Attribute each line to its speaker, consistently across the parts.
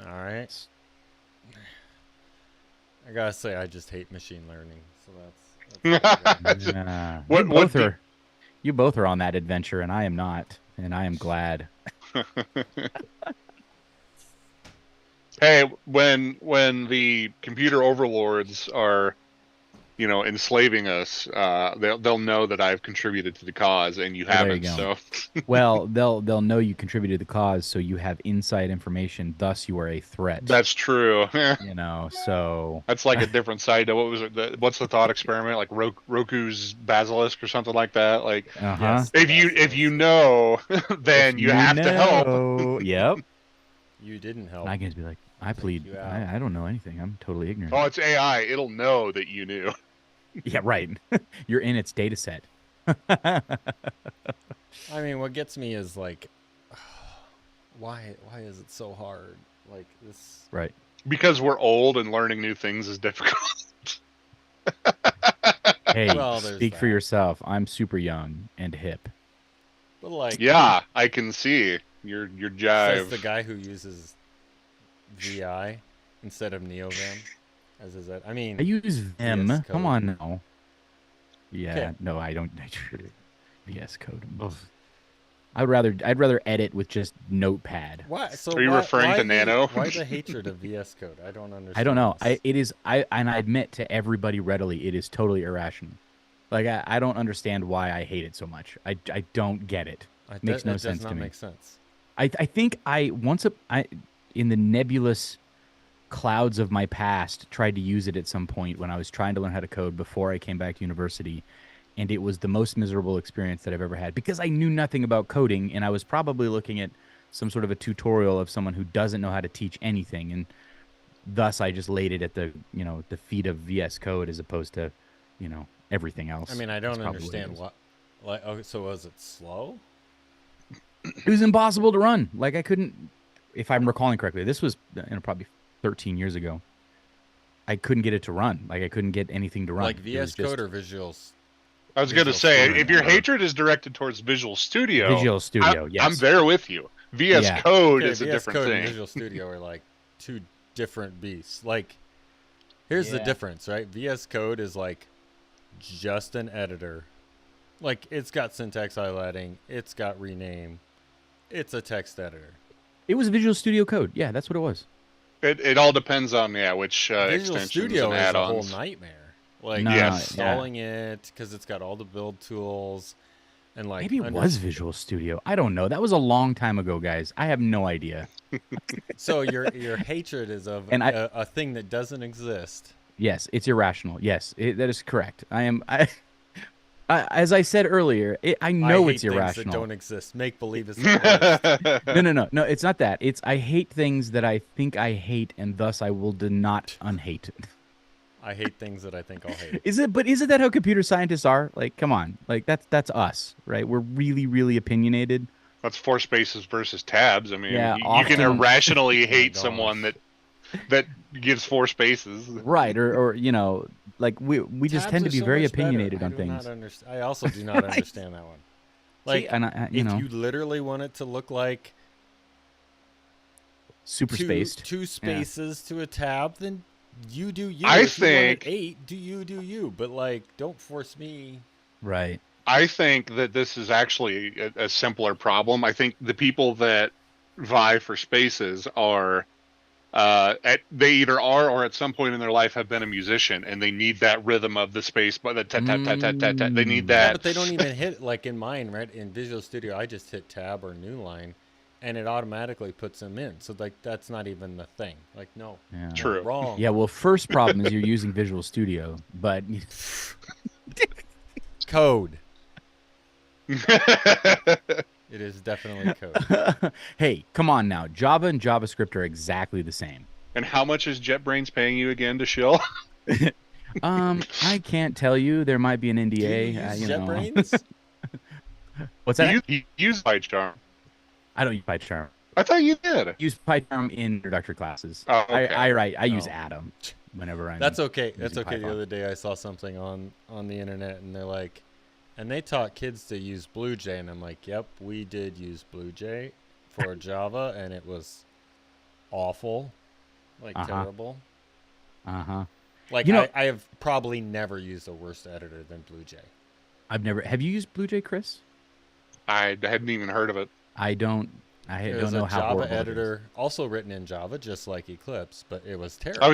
Speaker 1: All right. I gotta say, I just hate machine learning. So that's what I got.
Speaker 2: You
Speaker 3: What
Speaker 2: both
Speaker 3: do
Speaker 2: are you both are on that adventure, and I am not, and I am glad.
Speaker 3: hey, when the computer overlords are, enslaving us, they'll know that I've contributed to the cause and you
Speaker 2: Well, there you
Speaker 3: haven't.
Speaker 2: go.
Speaker 3: So
Speaker 2: Well, they'll know you contributed to the cause, so you have inside information. Thus, you are a threat.
Speaker 3: that's true.
Speaker 2: So
Speaker 3: That's like a different side to what was it? What's the thought experiment? Like Roku's basilisk or something like that. Like
Speaker 2: uh-huh.
Speaker 1: Yes, the
Speaker 3: if you
Speaker 1: basilisk.
Speaker 3: know,
Speaker 2: If
Speaker 3: then you
Speaker 2: you
Speaker 3: have to help.
Speaker 2: know, yep.
Speaker 1: You didn't
Speaker 2: And
Speaker 1: help.
Speaker 2: I can just be like, I
Speaker 1: I'll take
Speaker 2: plead.
Speaker 1: you out.
Speaker 2: I don't know anything. I'm totally ignorant.
Speaker 3: Oh, it's AI. It'll know that you knew.
Speaker 2: Yeah, right. You're in its data set.
Speaker 1: I mean, what gets me is like, why is it so hard? Like this.
Speaker 2: Right.
Speaker 3: Because we're old and learning new things is difficult.
Speaker 2: Hey,
Speaker 1: Well, there's
Speaker 2: speak for
Speaker 1: that.
Speaker 2: yourself. I'm super young and hip.
Speaker 1: But like,
Speaker 3: Yeah, I can see your
Speaker 1: says
Speaker 3: jive.
Speaker 1: the guy who uses VI instead of NeoVim as his. I
Speaker 2: I
Speaker 1: mean,
Speaker 2: use
Speaker 1: VS
Speaker 2: them. Come
Speaker 1: Code.
Speaker 2: on now.
Speaker 1: Okay.
Speaker 2: Yeah, no, I don't. VS Code. Ugh. I'd rather edit with just Notepad.
Speaker 1: Why? So
Speaker 3: Are you referring to Nano?
Speaker 1: why the hatred of VS Code? I don't
Speaker 2: I don't
Speaker 1: understand
Speaker 2: know.
Speaker 1: this.
Speaker 2: I admit to everybody readily, it is totally irrational. Like I don't understand why I hate it so much. I don't get it. Makes no
Speaker 1: It does
Speaker 2: sense
Speaker 1: not
Speaker 2: to me.
Speaker 1: make sense.
Speaker 2: I think I in the nebulous clouds of my past tried to use it at some point when I was trying to learn how to code before I came back to university, and it was the most miserable experience that I've ever had because I knew nothing about coding and I was probably looking at some sort of a tutorial of someone who doesn't know how to teach anything, and thus I just laid it at the feet of VS Code as opposed to everything
Speaker 1: I
Speaker 2: else.
Speaker 1: mean, I
Speaker 2: That's
Speaker 1: don't
Speaker 2: probably what it
Speaker 1: understand
Speaker 2: is.
Speaker 1: what. Like, okay, so was it slow?
Speaker 2: It was impossible to run. Like I couldn't, if I'm recalling correctly, this was probably 13 years ago. I couldn't get it to run. Like I couldn't get anything to
Speaker 1: Like
Speaker 2: run. It was
Speaker 1: VS Code
Speaker 2: just
Speaker 1: or Visuals?
Speaker 3: I was going to
Speaker 1: Visual
Speaker 3: say, if your
Speaker 1: Studio.
Speaker 3: hatred is directed towards Visual Studio,
Speaker 2: Visual Studio.
Speaker 3: I'm
Speaker 2: Yes.
Speaker 3: there with you. VS
Speaker 2: Yeah.
Speaker 3: Code
Speaker 1: Okay,
Speaker 3: is a
Speaker 1: VS
Speaker 3: different
Speaker 1: Code and
Speaker 3: thing.
Speaker 1: Visual Studio are like two different beasts. Like, here's the
Speaker 2: Yeah.
Speaker 1: difference, right? VS Code is like just an editor. Like, it's got syntax highlighting, it's got rename, it's a text editor.
Speaker 2: It was Visual Studio Code. Yeah, that's what it was.
Speaker 3: It all depends on which
Speaker 1: Visual
Speaker 3: extensions and
Speaker 1: Studio is a whole
Speaker 3: add-ons.
Speaker 1: nightmare. Like,
Speaker 2: No,
Speaker 3: Yes.
Speaker 2: yeah.
Speaker 1: installing it because it's got all the build tools and like
Speaker 2: Maybe it was Visual Studio. I don't know. That was a long time ago, guys. I have no idea.
Speaker 1: So your hatred is of
Speaker 2: And
Speaker 1: a thing that doesn't exist.
Speaker 2: yes, it's irrational. Yes, that is correct. As I said earlier, I
Speaker 1: I
Speaker 2: know
Speaker 1: hate
Speaker 2: it's
Speaker 1: things that
Speaker 2: irrational.
Speaker 1: don't exist. Make believe is the worst.
Speaker 2: No. It's not that. It's I hate things that I think I hate, and thus I will do not unhate.
Speaker 1: I hate things that I think I'll hate.
Speaker 2: Is it? But isn't that how computer scientists are? Like, come on, like that's us, right? We're really, really opinionated.
Speaker 3: That's four spaces versus tabs. I mean,
Speaker 2: Yeah,
Speaker 3: you can
Speaker 2: often,
Speaker 3: irrationally
Speaker 1: Oh my
Speaker 3: hate someone
Speaker 1: gosh.
Speaker 3: that gives four spaces.
Speaker 2: right? Or like we just
Speaker 1: Tabs
Speaker 2: tend to
Speaker 1: are
Speaker 2: be
Speaker 1: so
Speaker 2: very
Speaker 1: much better.
Speaker 2: opinionated
Speaker 1: I
Speaker 2: on
Speaker 1: do not
Speaker 2: things.
Speaker 1: understand. I also do not
Speaker 2: Right.
Speaker 1: understand that one.
Speaker 2: See,
Speaker 1: Like,
Speaker 2: and
Speaker 1: if you literally want it to look like
Speaker 2: super
Speaker 1: two
Speaker 2: spaced.
Speaker 1: two
Speaker 2: Yeah.
Speaker 1: spaces to a tab, then you do you.
Speaker 3: I
Speaker 1: If you want it
Speaker 3: think
Speaker 1: 8, do you. But like, don't force me.
Speaker 2: Right.
Speaker 3: I think that this is actually a simpler problem. I think the people that vie for spaces are they either are or at some point in their life have been a musician and they need that rhythm of the space, but the tap tap tap tap tap tap. They need
Speaker 1: Yeah,
Speaker 2: Mm.
Speaker 3: that.
Speaker 1: but they don't even hit like in mine, right? In Visual Studio, I just hit tab or new line, and it automatically puts them in. So like, that's not even the thing. Like, no,
Speaker 2: Yeah.
Speaker 3: True.
Speaker 1: wrong.
Speaker 2: Yeah. Well, first problem is you're using Visual Studio, but
Speaker 1: Code. It is definitely code.
Speaker 2: hey, come on now. Java and JavaScript are exactly the same.
Speaker 3: And how much is JetBrains paying you again to shill?
Speaker 2: I can't tell you. There might be an
Speaker 1: Do you
Speaker 2: NDA.
Speaker 1: use
Speaker 2: You know.
Speaker 1: JetBrains?
Speaker 2: What's that?
Speaker 3: You use PyCharm.
Speaker 2: I don't use PyCharm.
Speaker 3: I thought you did.
Speaker 2: I use PyCharm in introductory classes.
Speaker 3: Oh, okay.
Speaker 2: I use
Speaker 1: Oh.
Speaker 2: Atom whenever I'm.
Speaker 1: That's okay. That's
Speaker 2: using
Speaker 1: okay. The
Speaker 2: Python.
Speaker 1: other day I saw something on the internet, and they're like, and they taught kids to use BlueJ, and I'm like, yep, we did use BlueJ for Java, and it was awful, like
Speaker 2: Uh-huh.
Speaker 1: terrible.
Speaker 2: Uh-huh.
Speaker 1: Like
Speaker 2: You know-
Speaker 1: I have probably never used a worse editor than BlueJ.
Speaker 2: Have you used BlueJ, Chris?
Speaker 3: I hadn't even heard of it.
Speaker 2: I don't
Speaker 1: It was
Speaker 2: know
Speaker 1: a
Speaker 2: how
Speaker 1: Java
Speaker 2: horrible it is.
Speaker 1: editor, also written in Java, just like Eclipse, but it was terrible.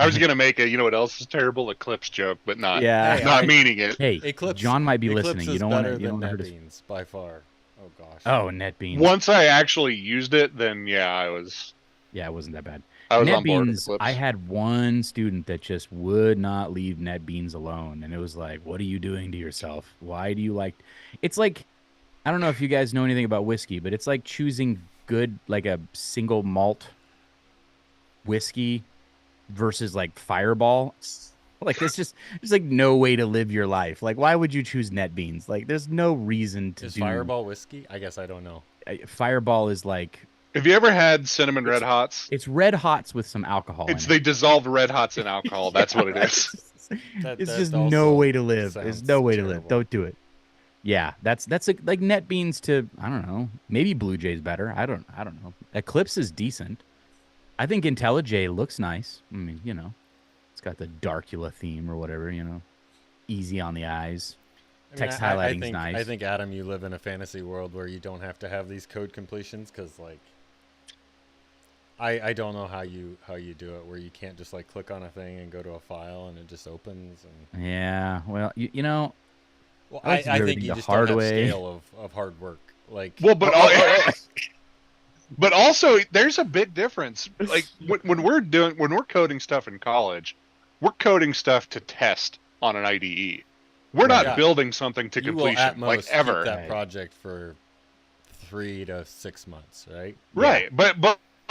Speaker 3: I was gonna make a, you know what else is terrible, Eclipse joke, but not
Speaker 2: Yeah.
Speaker 1: Hey,
Speaker 3: not
Speaker 1: I-
Speaker 3: meaning it.
Speaker 2: Hey,
Speaker 1: Eclipse.
Speaker 2: John might be
Speaker 1: Eclipse
Speaker 2: listening. You
Speaker 1: is
Speaker 2: don't want
Speaker 1: better
Speaker 2: to. You
Speaker 1: than
Speaker 2: don't want to hurt his.
Speaker 1: NetBeans by far. Oh gosh.
Speaker 2: Oh, NetBeans.
Speaker 3: Once I actually used it, then yeah, I was
Speaker 2: Yeah, it wasn't that bad.
Speaker 3: on board with
Speaker 2: NetBeans.
Speaker 3: Eclipse.
Speaker 2: I had one student that just would not leave NetBeans alone, and it was like, "What are you doing to yourself? Why do you like?" It's like, I don't know if you guys know anything about whiskey, but it's like choosing good, like a single malt whiskey versus like Fireball. Like there's like no way to live your life. Like why would you choose NetBeans? Like there's no reason to
Speaker 1: Is
Speaker 2: do.
Speaker 1: Fireball whiskey? I guess I don't know.
Speaker 2: Fireball is like
Speaker 3: Have you ever had cinnamon
Speaker 2: It's-
Speaker 3: red hots?
Speaker 2: it's red hots with some alcohol.
Speaker 3: It's
Speaker 2: in
Speaker 3: they
Speaker 2: it.
Speaker 3: dissolve red hots in alcohol. That's what it is.
Speaker 2: It's
Speaker 1: That
Speaker 2: just
Speaker 1: also
Speaker 2: no way to live. There's
Speaker 1: sounds
Speaker 2: no way to live.
Speaker 1: terrible.
Speaker 2: Don't do it. Yeah, that's like NetBeans to I don't know. Maybe BlueJay's better. I don't know. Eclipse is decent. I think IntelliJ looks nice. I mean, you know, it's got the Darkula theme or whatever. You know, easy on the eyes.
Speaker 1: I mean,
Speaker 2: Text
Speaker 1: I
Speaker 2: highlighting's
Speaker 1: think,
Speaker 2: nice.
Speaker 1: I think Adam, you live in a fantasy world where you don't have to have these code completions because like I don't know how you do it where you can't just like click on a thing and go to a file and it just opens and
Speaker 2: Yeah. Well, you know,
Speaker 1: well
Speaker 2: I like to do
Speaker 1: I think
Speaker 2: everything
Speaker 1: you
Speaker 2: the
Speaker 1: just
Speaker 2: hard
Speaker 1: don't have
Speaker 2: way.
Speaker 1: scale of hard work like
Speaker 3: Well, but also there's a big difference. Like when we're coding stuff in college, we're coding stuff to test on an IDE. We're not
Speaker 1: Yeah.
Speaker 3: building something to
Speaker 1: you will at
Speaker 3: completion,
Speaker 1: most
Speaker 3: like
Speaker 1: keep
Speaker 3: ever.
Speaker 1: that
Speaker 2: Right.
Speaker 1: project for 3 to 6 months, right?
Speaker 3: Right, but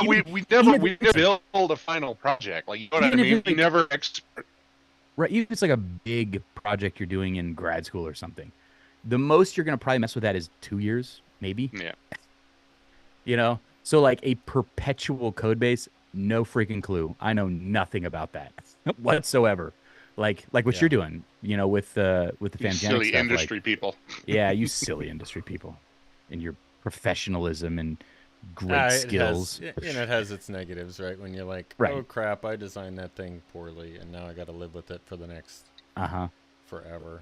Speaker 3: we
Speaker 2: Even
Speaker 3: never
Speaker 2: if
Speaker 3: we
Speaker 2: it's
Speaker 3: never build a final project. Like you know what I
Speaker 2: Even if
Speaker 3: mean?
Speaker 2: it's
Speaker 3: We
Speaker 2: like-
Speaker 3: never
Speaker 2: right? Even if it's like a big project you're doing in grad school or something, the most you're gonna probably mess with that is 2 years, maybe.
Speaker 3: Yeah.
Speaker 2: You know, so like a perpetual code base, no freaking clue. I know nothing about that whatsoever. Like what
Speaker 1: Yeah.
Speaker 2: you're doing, you know, with the
Speaker 3: You
Speaker 2: Fangenic
Speaker 3: silly
Speaker 2: stuff.
Speaker 3: industry people.
Speaker 2: Yeah, you silly industry people, and your professionalism and great
Speaker 1: It
Speaker 2: skills.
Speaker 1: has, and it has its negatives, right? When you're like,
Speaker 2: Right.
Speaker 1: oh crap, I designed that thing poorly, and now I got to live with it for the next
Speaker 2: Uh-huh.
Speaker 1: forever.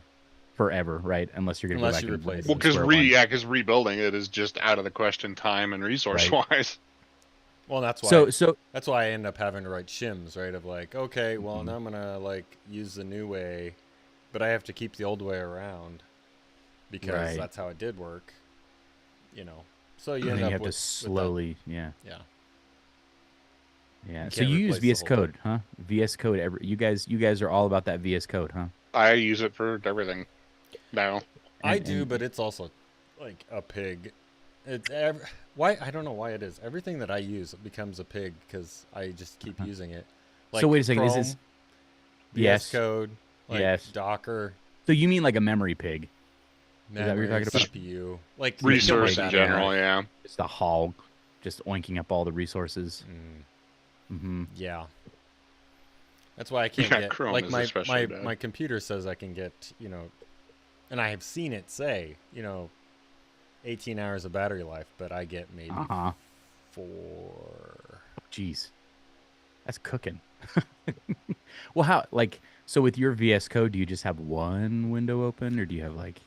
Speaker 2: Forever, right? Unless you're gonna
Speaker 1: Unless
Speaker 2: go back
Speaker 1: you
Speaker 2: and
Speaker 1: replace
Speaker 2: from
Speaker 3: Well, because
Speaker 2: square one.
Speaker 3: because rebuilding it is just out of the question, time and resource wise.
Speaker 1: Well, that's why.
Speaker 2: So
Speaker 1: That's why I end up having to write shims, right? Of like, okay, well
Speaker 2: Mhm.
Speaker 1: now I'm gonna like use the new way, but I have to keep the old way around because
Speaker 2: Right.
Speaker 1: that's how it did work. You know, so you
Speaker 2: and
Speaker 1: end
Speaker 2: then
Speaker 1: up
Speaker 2: you have
Speaker 1: with,
Speaker 2: to slowly, yeah.
Speaker 1: yeah.
Speaker 2: Yeah.
Speaker 1: You
Speaker 2: So
Speaker 1: can't
Speaker 2: you use
Speaker 1: replace the
Speaker 2: VS
Speaker 1: whole
Speaker 2: Code, huh? VS Code. You guys are all about that VS Code, huh?
Speaker 3: I use it for everything now.
Speaker 1: I
Speaker 2: And-
Speaker 1: do,
Speaker 2: and-
Speaker 1: but it's also like a pig. Why I don't know why it is. Everything that I use becomes a pig because I just keep
Speaker 2: Uh-huh.
Speaker 1: using it.
Speaker 2: So wait a second, is
Speaker 1: Chrome,
Speaker 2: this-
Speaker 1: VS
Speaker 2: Yes.
Speaker 1: Code, like
Speaker 2: Yes.
Speaker 1: Docker,
Speaker 2: So you mean like a memory pig? that what you're
Speaker 1: memory,
Speaker 2: talking about?
Speaker 1: CPU, like
Speaker 3: Resource
Speaker 1: like
Speaker 3: in
Speaker 1: that.
Speaker 3: general, yeah.
Speaker 2: Just a hog, just oinking up all the resources. Mm-hmm.
Speaker 1: Yeah. That's why I can't
Speaker 3: Yeah,
Speaker 1: get
Speaker 3: Chrome
Speaker 1: like
Speaker 3: is
Speaker 1: my
Speaker 3: especially bad.
Speaker 1: my computer says I can get, you know, and I have seen it say, you know, 18 hours of battery life, but I get maybe
Speaker 2: Uh-huh.
Speaker 1: 4.
Speaker 2: Jeez, that's cooking. Well, how so with your VS Code, do you just have one window open, or do you have like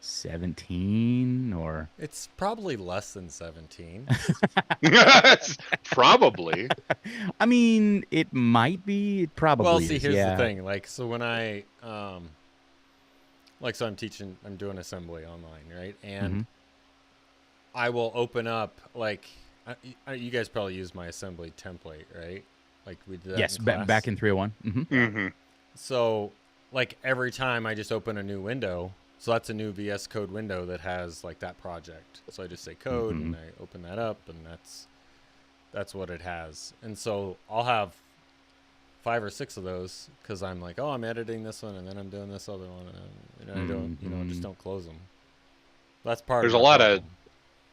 Speaker 2: 17 or?
Speaker 1: It's probably less than 17.
Speaker 3: Probably.
Speaker 2: I mean, it might be. It probably.
Speaker 1: Well, see,
Speaker 2: is,
Speaker 1: here's
Speaker 2: yeah.
Speaker 1: the thing. Like, so when I, so I'm doing assembly online, right? And
Speaker 2: Mhm.
Speaker 1: I will open up, like, you guys probably use my assembly template, right? Like, we did that
Speaker 2: Yes,
Speaker 1: in class.
Speaker 2: back in 301. Mm-hmm.
Speaker 3: hmm
Speaker 1: So, like, every time I just open a new window, so that's a new VS Code window that has, like, that project. So I just say code, and I open that up, and that's what it has. And so I'll have 5 or 6 of those because I'm like, oh, I'm editing this one, and then I'm doing this other one, and I don't, you know, just
Speaker 2: Mhm.
Speaker 1: don't close them. That's part.
Speaker 3: There's
Speaker 1: of
Speaker 3: a
Speaker 1: my
Speaker 3: lot of
Speaker 1: problem.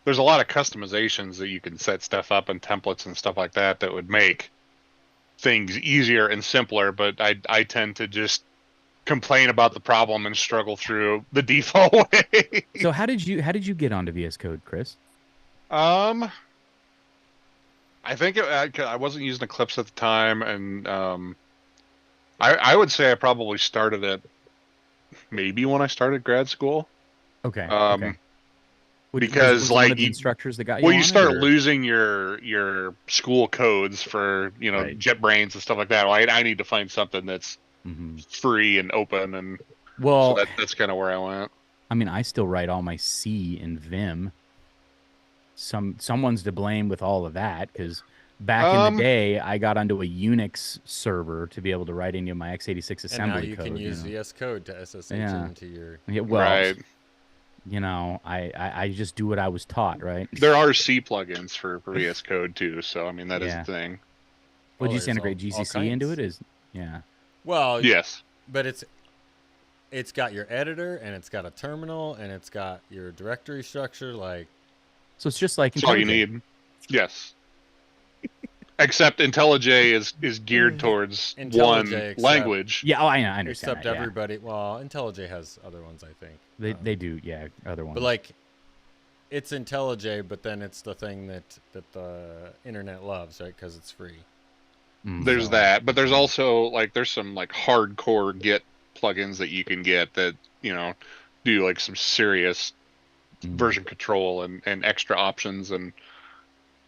Speaker 3: There's a lot of customizations that you can set stuff up and templates and stuff like that that would make things easier and simpler, but I tend to just complain about the problem and struggle through the default way.
Speaker 2: So how did you get onto VS Code, Chris?
Speaker 3: I I think I wasn't using Eclipse at the time, and I would say I probably started it maybe when I started grad school.
Speaker 2: Okay. Okay.
Speaker 3: Um,
Speaker 2: Was
Speaker 3: because
Speaker 2: it one
Speaker 3: like
Speaker 2: of the instructors that got you
Speaker 3: well, you
Speaker 2: on it,
Speaker 3: start
Speaker 2: or?
Speaker 3: losing your school codes for
Speaker 2: Right.
Speaker 3: JetBrains and stuff like that. I need to find something that's
Speaker 2: Hmm.
Speaker 3: free and open, and so
Speaker 2: Well,
Speaker 3: that's kind of where I went.
Speaker 2: I mean, I still write all my C in Vim. Someone's to blame with all of that because back in the
Speaker 3: Um,
Speaker 2: day, I got onto a Unix server to be able to write into my x86
Speaker 1: And now
Speaker 2: assembly
Speaker 1: you
Speaker 2: code.
Speaker 1: can use VS Code to SSH
Speaker 2: Yeah.
Speaker 1: into your.
Speaker 2: Yeah. Well,
Speaker 3: right.
Speaker 2: I just do what I was taught, right?
Speaker 3: There are C plugins for VS Code too, so I mean that is a
Speaker 2: Yeah.
Speaker 3: thing.
Speaker 2: Would you
Speaker 1: There's
Speaker 2: integrate
Speaker 1: all
Speaker 2: GCC into
Speaker 1: kinds.
Speaker 2: it? Yeah.
Speaker 1: Well,
Speaker 3: Yes.
Speaker 1: but it's got your editor and it's got a terminal and it's got your directory structure. Like,
Speaker 2: So it's just like
Speaker 3: That's all you
Speaker 2: IntelliJ.
Speaker 3: need. Yes. Except IntelliJ is geared towards
Speaker 1: IntelliJ,
Speaker 3: one
Speaker 1: except-
Speaker 3: language.
Speaker 2: Yeah. Oh, I understand.
Speaker 1: except
Speaker 2: that, yeah.
Speaker 1: everybody. Well, IntelliJ has other ones, I think.
Speaker 2: They do. Yeah. Other ones.
Speaker 1: But like, it's IntelliJ, but then it's the thing that the internet loves, right? Because it's free.
Speaker 3: There's
Speaker 1: So-
Speaker 3: that, but there's also like there's some like hardcore Git plugins that you can get that do like some serious version control and extra options and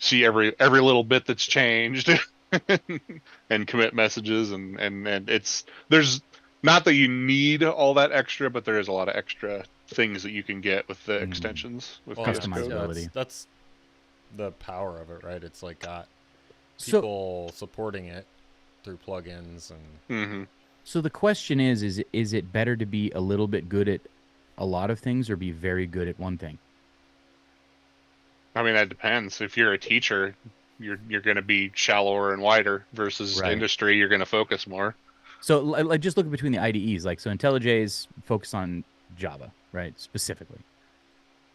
Speaker 3: see every little bit that's changed and commit messages and there's not that you need all that extra, but there is a lot of extra things that you can get with the extensions with
Speaker 1: Well,
Speaker 3: VS
Speaker 2: Customizability.
Speaker 3: Code.
Speaker 1: that's the power of it, right? It's like got
Speaker 2: So-
Speaker 1: people supporting it through plugins and
Speaker 3: Hmm.
Speaker 2: So the question is it better to be a little bit good at a lot of things or be very good at one thing?
Speaker 3: I mean that depends. If you're a teacher, you're going to be shallower and wider versus
Speaker 2: Right.
Speaker 3: industry. You're going to focus more.
Speaker 2: So like just look between the IDEs. Like so IntelliJ is focused on Java, right? Specifically.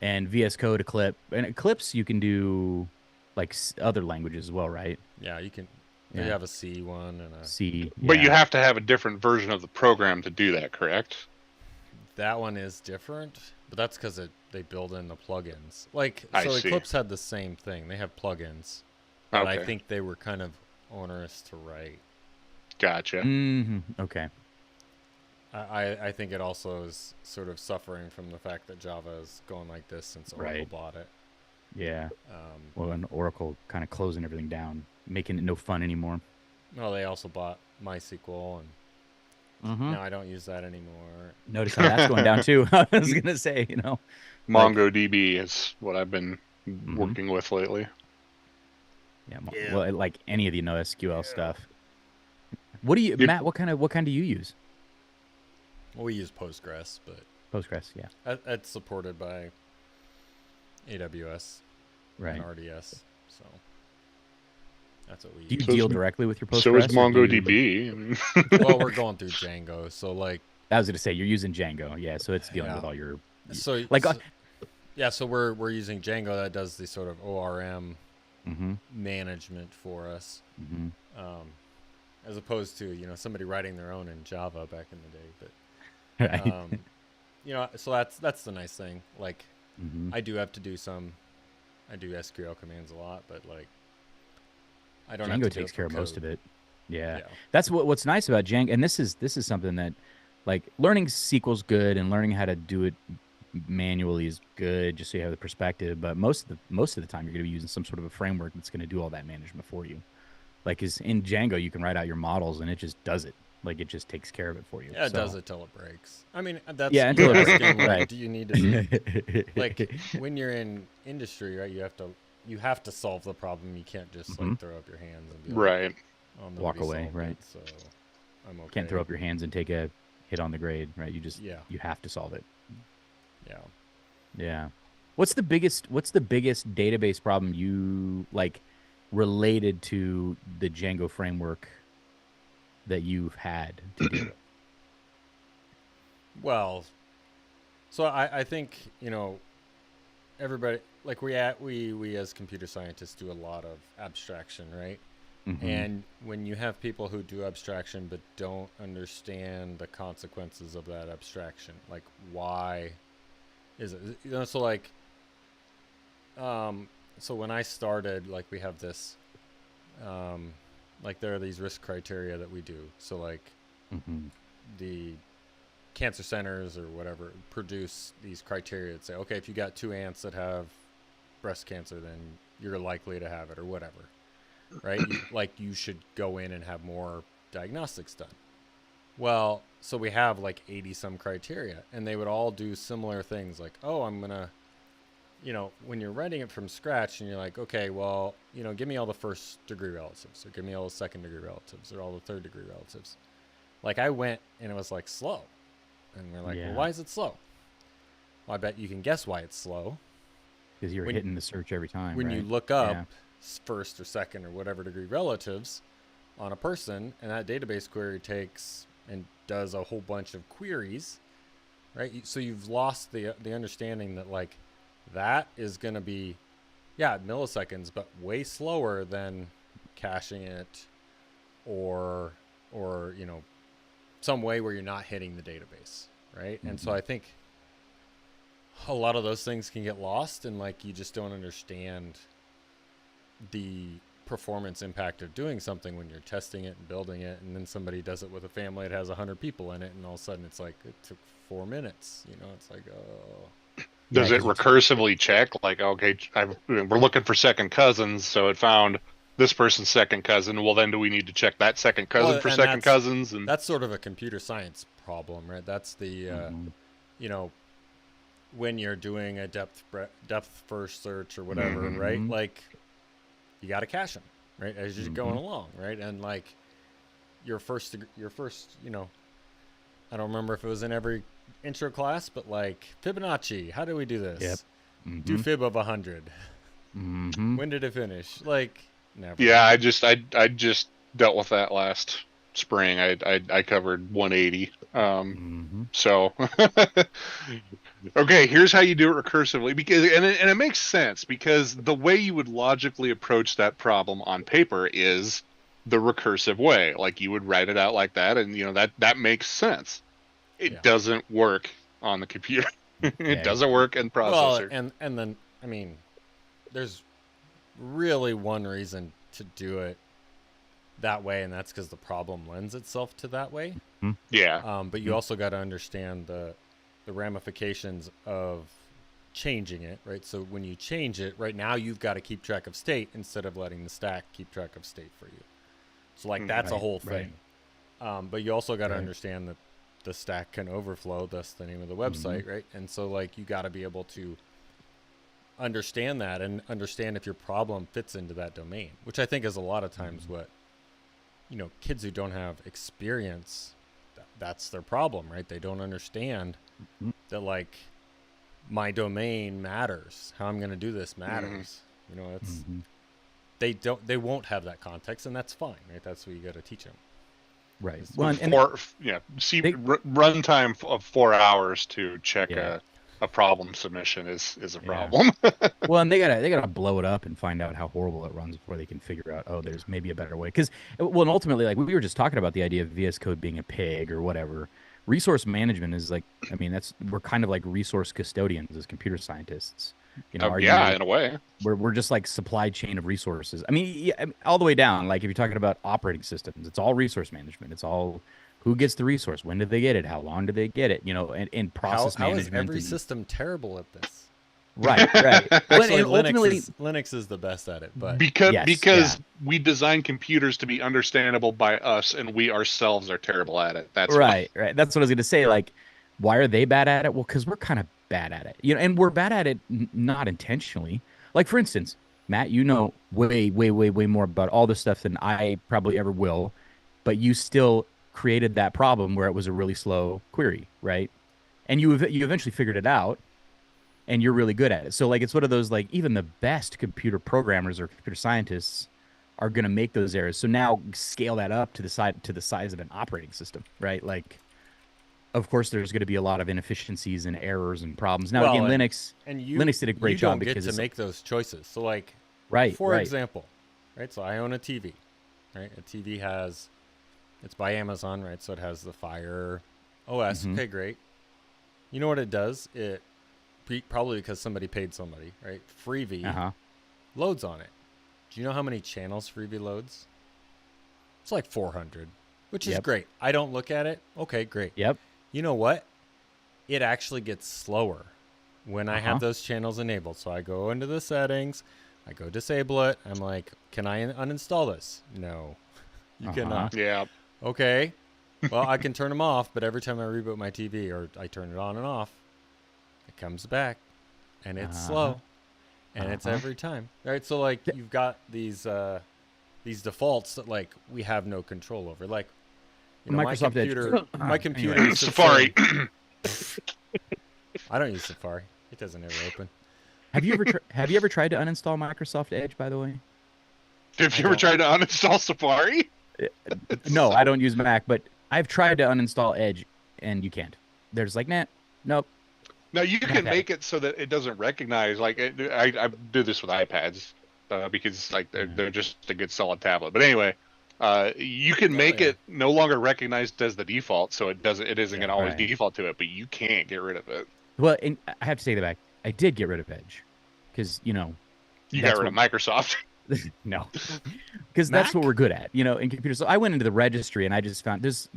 Speaker 2: And VS Code, Eclipse. And Eclipse you can do like other languages as well, right?
Speaker 1: yeah, you can.
Speaker 2: Yeah.
Speaker 1: You have a C one and a.
Speaker 2: C.
Speaker 3: But you
Speaker 2: yeah.
Speaker 3: have to have a different version of the program to do that, correct?
Speaker 1: That one is different, but that's because they build in the plugins. Like,
Speaker 3: I
Speaker 1: so
Speaker 3: see.
Speaker 1: Eclipse had the same thing. They have plugins, but I
Speaker 3: Okay.
Speaker 1: think they were kind of onerous to write.
Speaker 3: Gotcha.
Speaker 2: Okay.
Speaker 1: I think it also is sort of suffering from the fact that Java is going like this since Oracle
Speaker 2: Right.
Speaker 1: bought it.
Speaker 2: Yeah.
Speaker 1: Um,
Speaker 2: Well, and Oracle kind of closing everything down, making it no fun anymore.
Speaker 1: no, they also bought MySQL, and now I don't use that anymore.
Speaker 2: Notice how that's going down too. I was gonna say,
Speaker 3: MongoDB is what I've been
Speaker 2: Mm-hmm.
Speaker 3: working with lately.
Speaker 2: yeah,
Speaker 1: Yeah.
Speaker 2: well, like any of the NoSQL stuff. What do you,
Speaker 3: You-
Speaker 2: Matt? What kind do you use?
Speaker 1: Well, we use Postgres, but
Speaker 2: Postgres, yeah,
Speaker 1: that's supported by AWS
Speaker 2: right.
Speaker 1: and RDS, so that's what we
Speaker 2: Do you
Speaker 1: use.
Speaker 3: So
Speaker 2: deal
Speaker 3: is-
Speaker 2: directly with your Postgres?
Speaker 3: So is
Speaker 2: or do you, like-
Speaker 3: MongoDB. I mean,
Speaker 1: Well, we're going through Django, so like,
Speaker 2: I was gonna say you're using Django, yeah. So it's dealing
Speaker 1: Yeah.
Speaker 2: with all your
Speaker 1: so
Speaker 2: like.
Speaker 1: so, yeah, so we're using Django that does the sort of ORM
Speaker 2: Mm-hmm,
Speaker 1: management for us,
Speaker 2: mm-hmm.
Speaker 1: as opposed to somebody writing their own in Java back in the day. But
Speaker 2: Right.
Speaker 1: so that's the nice thing. Like,
Speaker 2: Mhm.
Speaker 1: I do have to do I do SQL commands a lot, but like, I don't have
Speaker 2: Django
Speaker 1: to do
Speaker 2: takes
Speaker 1: it
Speaker 2: care
Speaker 1: for
Speaker 2: of most
Speaker 1: code.
Speaker 2: of it. Yeah.
Speaker 1: Yeah.
Speaker 2: That's what's nice about Django, and this is something that, like, learning SQL's good, and learning how to do it manually is good, just so you have the perspective. But most of the time, you're going to be using some sort of a framework that's going to do all that management for you. Like, is in Django, you can write out your models, and it just does it. Like, it just takes care of it for you.
Speaker 1: Yeah, it
Speaker 2: So-
Speaker 1: does it till it breaks. I mean, that's
Speaker 2: Yeah, until it breaks,
Speaker 1: asking, like,
Speaker 2: right.
Speaker 1: do you need to like when you're in industry, right? You have to solve the problem. You can't just like throw up your hands and be like,
Speaker 3: right.
Speaker 1: oh,
Speaker 2: Walk
Speaker 1: nobody
Speaker 2: away,
Speaker 1: solved
Speaker 2: right.
Speaker 1: it, so I'm okay.
Speaker 2: Can't throw up your hands and take a hit on the grade, right? You just
Speaker 1: Yeah.
Speaker 2: you have to solve it.
Speaker 1: Yeah.
Speaker 2: Yeah. What's the biggest database problem you like related to the Django framework that you've had to deal with?
Speaker 1: Well, so I think everybody like we as computer scientists do a lot of abstraction, right?
Speaker 2: Mhm.
Speaker 1: And when you have people who do abstraction but don't understand the consequences of that abstraction, like why is it so like so when I started, like we have this like there are these risk criteria that we do. So like
Speaker 2: Mm-hmm.
Speaker 1: the cancer centers or whatever produce these criteria that say, okay, if you got 2 aunts that have breast cancer, then you're likely to have it or whatever, right? You should go in and have more diagnostics done. Well, so we have like 80 some criteria, and they would all do similar things like, oh, I'm going to, when you're writing it from scratch and you're like, okay, well, give me all the 1st degree relatives, or give me all the 2nd degree relatives, or all the 3rd degree relatives. Like I went and it was like slow. And we're like, well, why is it slow? Well, I bet you can guess why it's slow.
Speaker 2: Because you're hitting the search every time.
Speaker 1: When
Speaker 2: right?
Speaker 1: you look up 1st or 2nd or whatever degree relatives on a person, and that database query takes and does a whole bunch of queries, right? So you've lost the understanding that like that is going to be, milliseconds, but way slower than caching it or some way where you're not hitting the database, right? Mm-hmm. And so I think a lot of those things can get lost, and like you just don't understand the performance impact of doing something when you're testing it and building it, and then somebody does it with a family that has 100 people in it, and all of a sudden it's like it took 4 minutes. It's like, oh.
Speaker 3: Does it recursively check? Like, okay, we're looking for second cousins, so it found this person's second cousin. Well, then do we need to check that second cousin for second cousins? And
Speaker 1: that's sort of a computer science problem, right? That's the, when you're doing a depth first search or whatever, right? Like you got to cache them, right? As you're going along, right? And like your first, I don't remember if it was in every intro class, but like Fibonacci, how do we do this?
Speaker 2: Yep.
Speaker 1: Do fib of 100. When did it finish? Like, never.
Speaker 3: Yeah, I just dealt with that last spring. I covered 180. So okay, here's how you do it recursively, because and it makes sense, because the way you would logically approach that problem on paper is the recursive way. Like you would write it out like that, and that makes sense. It doesn't work on the computer. It doesn't work in processor.
Speaker 1: Well, and then I mean, there's really one reason to do it that way, and that's because the problem lends itself to that way.
Speaker 3: Yeah.
Speaker 1: But you also got to understand the ramifications of changing it, right? So when you change it, right now you've got to keep track of state instead of letting the stack keep track of state for you. So like that's a whole thing. But you also got to understand that the stack can overflow, thus the name of the website, right? And so like you got to be able to understand that and understand if your problem fits into that domain, which I think is a lot of times what kids who don't have experience, that's their problem, right? They don't understand that like my domain matters, how I'm going to do this matters. It's they won't have that context, and that's fine, right? That's what you got to teach them.
Speaker 2: Right.
Speaker 3: Runtime of 4 hours to check a problem submission is a problem.
Speaker 2: Well, and they gotta blow it up and find out how horrible it runs before they can figure out, oh, there's maybe a better way. Because and ultimately, like we were just talking about the idea of VS Code being a pig or whatever. Resource management is like, I mean, we're kind of like resource custodians as computer scientists.
Speaker 3: In a way,
Speaker 2: we're just like supply chain of resources. I mean, all the way down. Like if you're talking about operating systems, it's all resource management. It's all who gets the resource, when did they get it, how long did they get it, and process management.
Speaker 1: How is every system terrible at this?
Speaker 2: Right.
Speaker 1: Actually, Linux is the best at it, but
Speaker 3: because we design computers to be understandable by us, and we ourselves are terrible at it. That's
Speaker 2: right. That's what I was going to say. Like, why are they bad at it? Well, because we're kind of bad at it, and we're bad at it not intentionally. Like, for instance, Matt, way more about all this stuff than I probably ever will, but you still created that problem where it was a really slow query, right? And you eventually figured it out, and you're really good at it. So like it's one of those, like even the best computer programmers or computer scientists are going to make those errors. So now scale that up to the size of an operating system, right? Like, of course, there's going to be a lot of inefficiencies and errors and problems. Now, again, Linux did a great job because
Speaker 1: you don't get to make those choices. So like,
Speaker 2: right,
Speaker 1: for example, right? So I own a TV, right? A TV it's by Amazon, right? So it has the Fire OS. Okay, great. You know what it does? It probably because somebody paid somebody, right? Freevee loads on it, Do you know how many channels Freeview loads? It's like 400, which is
Speaker 2: Yep.
Speaker 1: great. I don't look at it. Okay, great.
Speaker 2: Yep.
Speaker 1: You know what? It actually gets slower when I have those channels enabled. So I go into the settings, I go disable it. I'm like, can I uninstall this? No, you cannot.
Speaker 3: Yeah.
Speaker 1: Okay. Well, I can turn them off, but every time I reboot my TV or I turn it on and off, it comes back, and it's slow, and it's every time. All right, so like you've got these defaults that like we have no control over. Like, you know,
Speaker 2: Microsoft Edge.
Speaker 1: my computer,
Speaker 2: Anyway.
Speaker 1: is
Speaker 3: Safari.
Speaker 1: I don't use Safari. It doesn't ever open.
Speaker 2: Have you ever tried to uninstall Microsoft Edge, by the way?
Speaker 3: Have you ever tried to uninstall Safari?
Speaker 2: No, I don't use Mac, but I've tried to uninstall Edge, and you can't. There's like, nah, nope.
Speaker 3: No, you can
Speaker 2: Okay.
Speaker 3: make it so that it doesn't recognize. Like I do this with iPads because like they're just a good solid tablet. But anyway, you can make it no longer recognized as the default, so it isn't going to always
Speaker 2: right.
Speaker 3: default to it. But you can't get rid of it.
Speaker 2: Well, and I have to take that back. I did get rid of Edge, because
Speaker 3: You
Speaker 2: that's
Speaker 3: got rid of Microsoft.
Speaker 2: no, because that's what we're good at, in computers. So I went into the registry and I just found there's,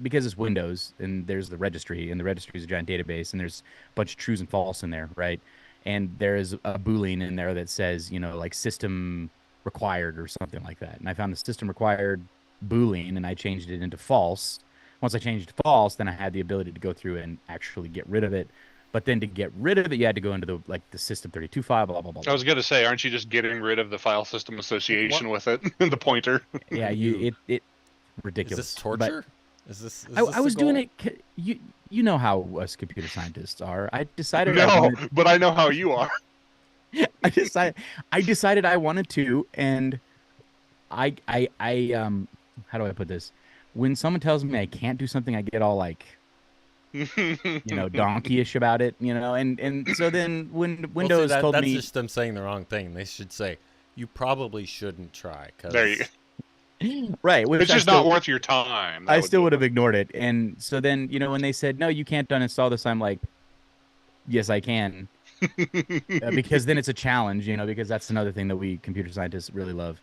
Speaker 2: because it's Windows and there's the registry, and the registry is a giant database, and there's a bunch of trues and false in there, right? And there is a Boolean in there that says, like system required or something like that. And I found the system required Boolean and I changed it into false. Once I changed it to false, then I had the ability to go through and actually get rid of it. But then to get rid of it, you had to go into the system32 file, blah, blah, blah,
Speaker 3: I
Speaker 2: blah.
Speaker 3: was going to say, aren't you just getting rid of the file system association with it, the pointer?
Speaker 2: Yeah, it ridiculous.
Speaker 1: Is this torture? Is this
Speaker 2: I was
Speaker 1: the
Speaker 2: doing
Speaker 1: goal?
Speaker 2: it. You know how us computer scientists are. I decided.
Speaker 3: No, but I know how you are.
Speaker 2: I decided I wanted to, and I how do I put this? When someone tells me I can't do something, I get all like, donkeyish about it, and so then when Windows told
Speaker 1: that's
Speaker 2: me,
Speaker 1: just them saying the wrong thing. They should say you probably shouldn't try.
Speaker 3: There you go.
Speaker 2: right, which
Speaker 3: It's just not worth your time.
Speaker 2: I still would have ignored it. And so then, when they said, no, you can't uninstall this, I'm like, yes, I can. Because then it's a challenge, because that's another thing that we computer scientists really love.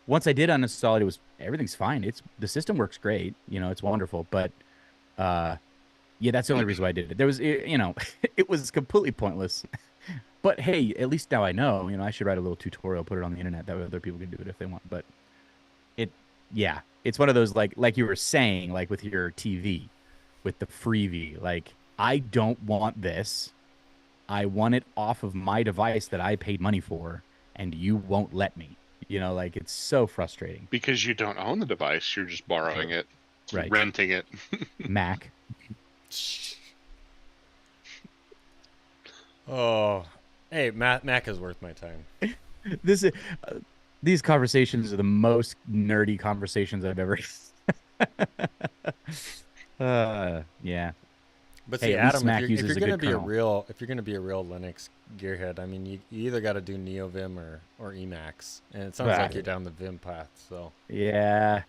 Speaker 2: Once I did uninstall it, everything's fine. The system works great. It's wonderful. But, yeah, that's the only reason why I did it. There was, it was completely pointless. But hey, at least now I know, I should write a little tutorial, put it on the internet. That way other people can do it if they want. But yeah, it's one of those, like you were saying, like with your TV, with the Freeview, like, I don't want this. I want it off of my device that I paid money for, and you won't let me. Like, it's so frustrating.
Speaker 3: Because you don't own the device, you're just borrowing it,
Speaker 2: Right.
Speaker 3: renting it.
Speaker 2: Mac.
Speaker 1: Oh, hey, Mac is worth my time.
Speaker 2: This is these conversations are the most nerdy conversations I've ever. Yeah.
Speaker 1: But
Speaker 2: Hey,
Speaker 1: see,
Speaker 2: at least
Speaker 1: Adam,
Speaker 2: Mac
Speaker 1: if you're
Speaker 2: uses a
Speaker 1: gonna
Speaker 2: good
Speaker 1: be a
Speaker 2: kernel.
Speaker 1: real Linux gearhead, I mean, you either got to do NeoVim or Emacs, and it sounds like
Speaker 2: Right.
Speaker 1: you're down the Vim path. So
Speaker 2: Yeah,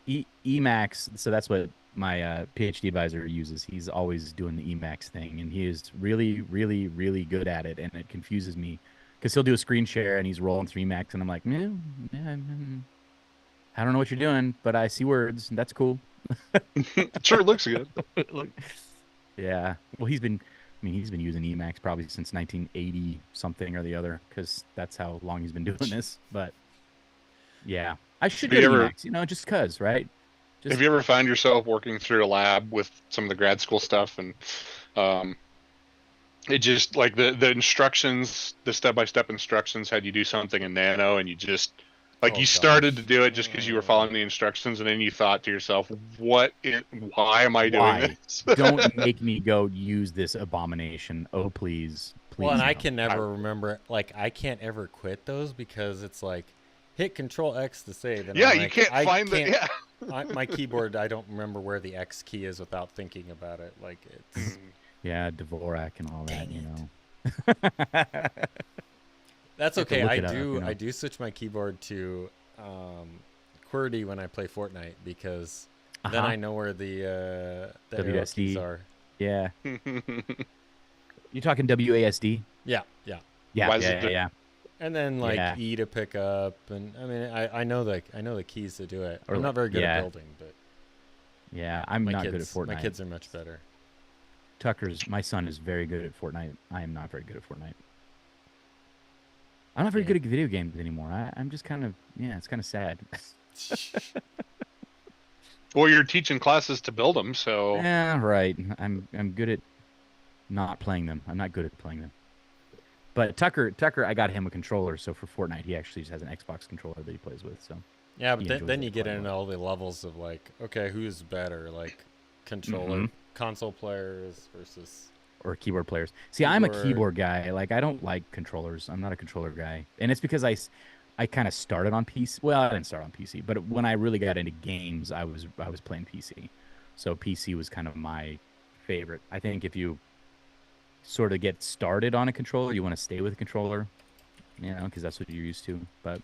Speaker 2: Emacs. So that's what my PhD advisor uses. He's always doing the Emacs thing, and he is really, really, really good at it. And it confuses me because he'll do a screen share and he's rolling through Emacs, and I'm like, I don't know what you're doing, but I see words, and that's cool.
Speaker 3: Sure, looks good.
Speaker 2: Yeah. Well, he's been using Emacs probably since 1980 something or the other, because that's how long he's been doing this. But yeah, I should
Speaker 3: Have
Speaker 2: get
Speaker 3: you ever-
Speaker 2: Emacs, just cause, right?
Speaker 3: Have you ever found yourself working through a lab with some of the grad school stuff, and it just like the instructions, the step-by-step instructions had you do something in Nano, and you just
Speaker 1: Oh,
Speaker 3: you started
Speaker 1: gosh.
Speaker 3: to do it just because you were following the instructions, and then you thought to yourself, why am I doing
Speaker 2: Why?
Speaker 3: this?
Speaker 2: Don't make me go use this abomination. Oh, please.
Speaker 1: well, and
Speaker 2: no.
Speaker 1: I can never remember. Like, I can't ever quit those because it's like hit Control X to save. And
Speaker 3: Yeah,
Speaker 1: I'm
Speaker 3: you
Speaker 1: like,
Speaker 3: can't
Speaker 1: I
Speaker 3: find the
Speaker 1: can't-
Speaker 3: yeah.
Speaker 1: my keyboard, I don't remember where the X key is without thinking about it. Like, it's
Speaker 2: Yeah, Dvorak and all that,
Speaker 1: Dang that's
Speaker 2: You have to
Speaker 1: okay.
Speaker 2: look
Speaker 1: I
Speaker 2: it up,
Speaker 1: do I do switch my keyboard to QWERTY when I play Fortnite because then
Speaker 2: Uh-huh.
Speaker 1: I know where the arrow
Speaker 2: WSD.
Speaker 1: keys are.
Speaker 2: Yeah. You talking WASD?
Speaker 1: Yeah, yeah.
Speaker 2: Yeah,
Speaker 3: Why is
Speaker 2: yeah,
Speaker 3: it
Speaker 2: yeah.
Speaker 1: And then like
Speaker 2: Yeah.
Speaker 1: E to pick up, and I mean I know the keys to do it.
Speaker 2: Or
Speaker 1: I'm not very good
Speaker 2: yeah.
Speaker 1: at building, but
Speaker 2: Yeah, I'm
Speaker 1: my
Speaker 2: not
Speaker 1: kids
Speaker 2: good at Fortnite.
Speaker 1: my kids are much better.
Speaker 2: My son is very good at Fortnite. I am not very good at Fortnite. I'm not very
Speaker 1: Yeah.
Speaker 2: good at video games anymore. I'm just kind of, yeah, it's kind of sad.
Speaker 3: Well, you're teaching classes to build them, so
Speaker 2: Yeah, right. I'm good at not playing them. I'm not good at playing them. But Tucker, I got him a controller, so for Fortnite, he actually just has an Xbox controller that he plays with. So
Speaker 1: Yeah, but
Speaker 2: He
Speaker 1: then,
Speaker 2: enjoys
Speaker 1: then
Speaker 2: it
Speaker 1: you get
Speaker 2: quite a
Speaker 1: into
Speaker 2: lot.
Speaker 1: all the levels of like, okay, who's better, like controller,
Speaker 2: Mhm.
Speaker 1: console players versus.
Speaker 2: or keyboard players. See, I'm a
Speaker 1: Keyboard.
Speaker 2: keyboard guy. Like I don't like controllers. I'm not a controller guy, and it's because I kind of started on PC. Well, I didn't start on PC, but when I really got into games, I was playing PC. So PC was kind of my favorite. I think if you sort of get started on a controller, you want to stay with a controller, because that's what you're used to. But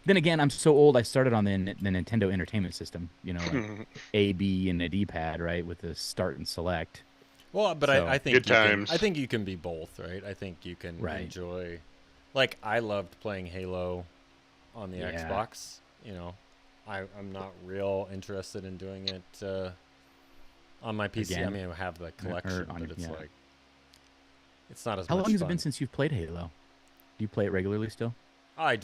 Speaker 2: then again, I'm so old. I started on the Nintendo Entertainment System, like A, B, and a D-pad, right, with the start and select.
Speaker 1: Well, but
Speaker 2: So-
Speaker 1: I think
Speaker 3: Good
Speaker 1: you can,
Speaker 3: times.
Speaker 1: I think you can be both, right? I think you can
Speaker 2: Right.
Speaker 1: enjoy. Like I loved playing Halo on the
Speaker 2: Yeah.
Speaker 1: Xbox. I'm not real interested in doing it on my PC. I
Speaker 2: Again?
Speaker 1: mean, I have the collection,
Speaker 2: on
Speaker 1: but
Speaker 2: your-
Speaker 1: it's
Speaker 2: yeah.
Speaker 1: like it's not as
Speaker 2: How
Speaker 1: much
Speaker 2: long has it
Speaker 1: fun.
Speaker 2: been since you've played Halo? Do you play it regularly still?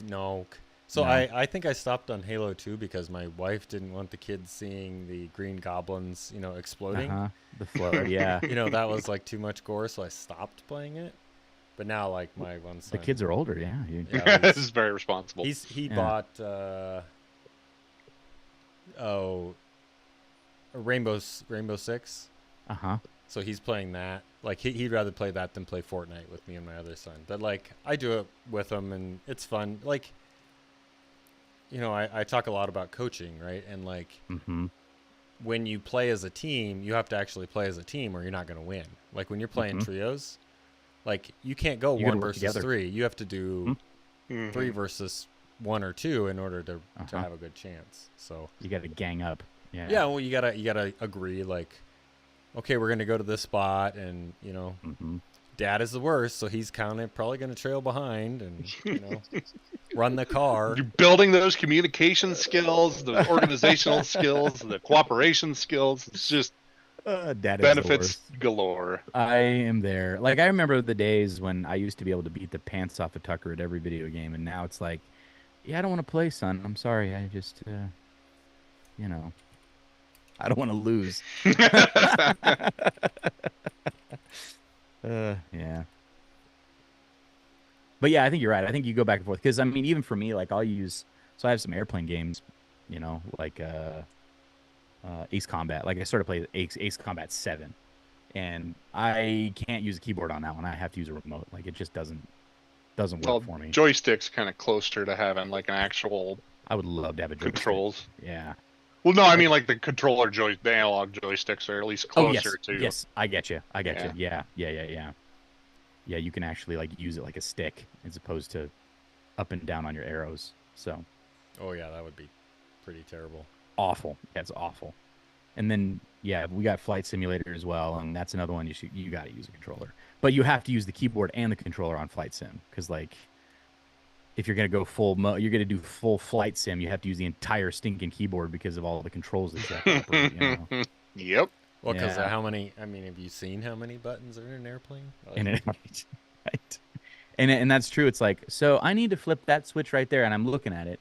Speaker 1: No. So
Speaker 2: No.
Speaker 1: I think I stopped on Halo 2 because my wife didn't want the kids seeing the green goblins, exploding.
Speaker 2: Uh-huh. The flood, yeah.
Speaker 1: That was like too much gore, so I stopped playing it. But now, like my one son,
Speaker 2: The kids are older, yeah.
Speaker 1: Yeah,
Speaker 3: this is very responsible.
Speaker 1: he
Speaker 2: Yeah.
Speaker 1: bought a Rainbow Six,
Speaker 2: Uh-huh.
Speaker 1: so he's playing that. Like he'd rather play that than play Fortnite with me and my other son. But like I do it with him, and it's fun. Like I talk a lot about coaching, right? And like
Speaker 2: Mm-hmm.
Speaker 1: when you play as a team, you have to actually play as a team or you're not going to win. Like when you're playing
Speaker 2: Mhm.
Speaker 1: trios, like you can't go
Speaker 2: You gotta
Speaker 1: one
Speaker 2: work
Speaker 1: versus
Speaker 2: together.
Speaker 1: three. You have to do
Speaker 3: Mhm.
Speaker 1: 3 versus 1 or 2 in order to
Speaker 2: Uh-huh.
Speaker 1: have a good chance. So
Speaker 2: You got to gang up. Yeah.
Speaker 1: yeah, well you gotta agree. Like, okay, we're gonna go to this spot, and
Speaker 2: Mm-hmm.
Speaker 1: Dad is the worst, so he's probably gonna trail behind, and run the car.
Speaker 3: You're building those communication skills, the organizational skills, the cooperation skills. It's just
Speaker 2: Dad is the
Speaker 3: benefits
Speaker 2: worst.
Speaker 3: galore.
Speaker 2: I am there. Like I remember the days when I used to be able to beat the pants off of Tucker at every video game, and now it's like, yeah, I don't want to play, son. I'm sorry. I just, I don't want to lose. Yeah. But yeah, I think you're right. I think you go back and forth because I mean, even for me, like I have some airplane games, like Ace Combat. Like I started playing Ace Combat 7, and I can't use a keyboard on that one. I have to use a remote. Like it just doesn't work
Speaker 3: Well,
Speaker 2: for me.
Speaker 3: joystick's kind of closer to having like an actual
Speaker 2: I would love to have a joystick.
Speaker 3: controls.
Speaker 2: Yeah.
Speaker 3: Well, no, I mean like the controller the analog joysticks are at least closer to.
Speaker 2: Yes, I get you.
Speaker 3: Yeah.
Speaker 2: Yeah. Yeah, you can actually like use it like a stick as opposed to up and down on your arrows. So
Speaker 1: Oh yeah, that would be pretty terrible.
Speaker 2: awful. Yeah, it's awful. And then yeah, we got Flight Simulator as well, and that's another one you got to use a controller. But you have to use the keyboard and the controller on Flight Sim because like if you're gonna go you're gonna do full Flight Sim, you have to use the entire stinking keyboard because of all the controls that you have to operate.
Speaker 3: Yep.
Speaker 1: Well, because
Speaker 2: Yeah.
Speaker 1: how many? I mean, have you seen how many buttons are in an airplane? Like,
Speaker 2: And right. And that's true. It's like, so I need to flip that switch right there, and I'm looking at it.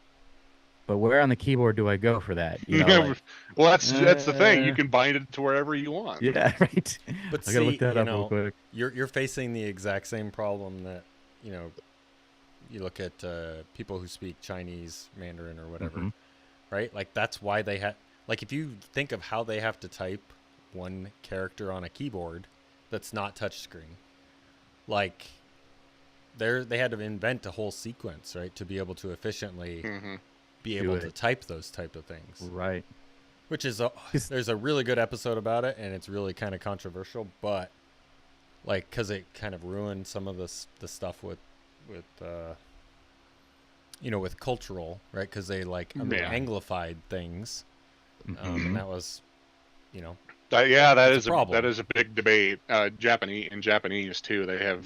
Speaker 2: But where on the keyboard do I go for that? Like,
Speaker 3: Well, that's the thing. You
Speaker 2: Uh,
Speaker 3: can bind it to wherever you want.
Speaker 2: yeah, right.
Speaker 1: But
Speaker 2: I gotta
Speaker 1: see,
Speaker 2: look that up real quick.
Speaker 1: you're facing the exact same problem that you look at people who speak Chinese, Mandarin, or whatever,
Speaker 2: Mhm.
Speaker 1: right? Like that's why they have. Like if you think of how they have to type one character on a keyboard that's not touchscreen, like they had to invent a whole sequence, right, to be able to efficiently
Speaker 3: Hmm.
Speaker 1: be
Speaker 2: Do
Speaker 1: able
Speaker 2: it.
Speaker 1: to type those type of things.
Speaker 2: Right.
Speaker 1: Which is there's a really good episode about it, and it's really kind of controversial, but like because it kind of ruined some of the stuff with with cultural, right? Because they like
Speaker 3: Yeah.
Speaker 1: anglified things,
Speaker 2: Mhm.
Speaker 1: and that was, you know,
Speaker 3: Yeah,
Speaker 1: It's a problem.
Speaker 3: that is a big debate. Japanese too. They have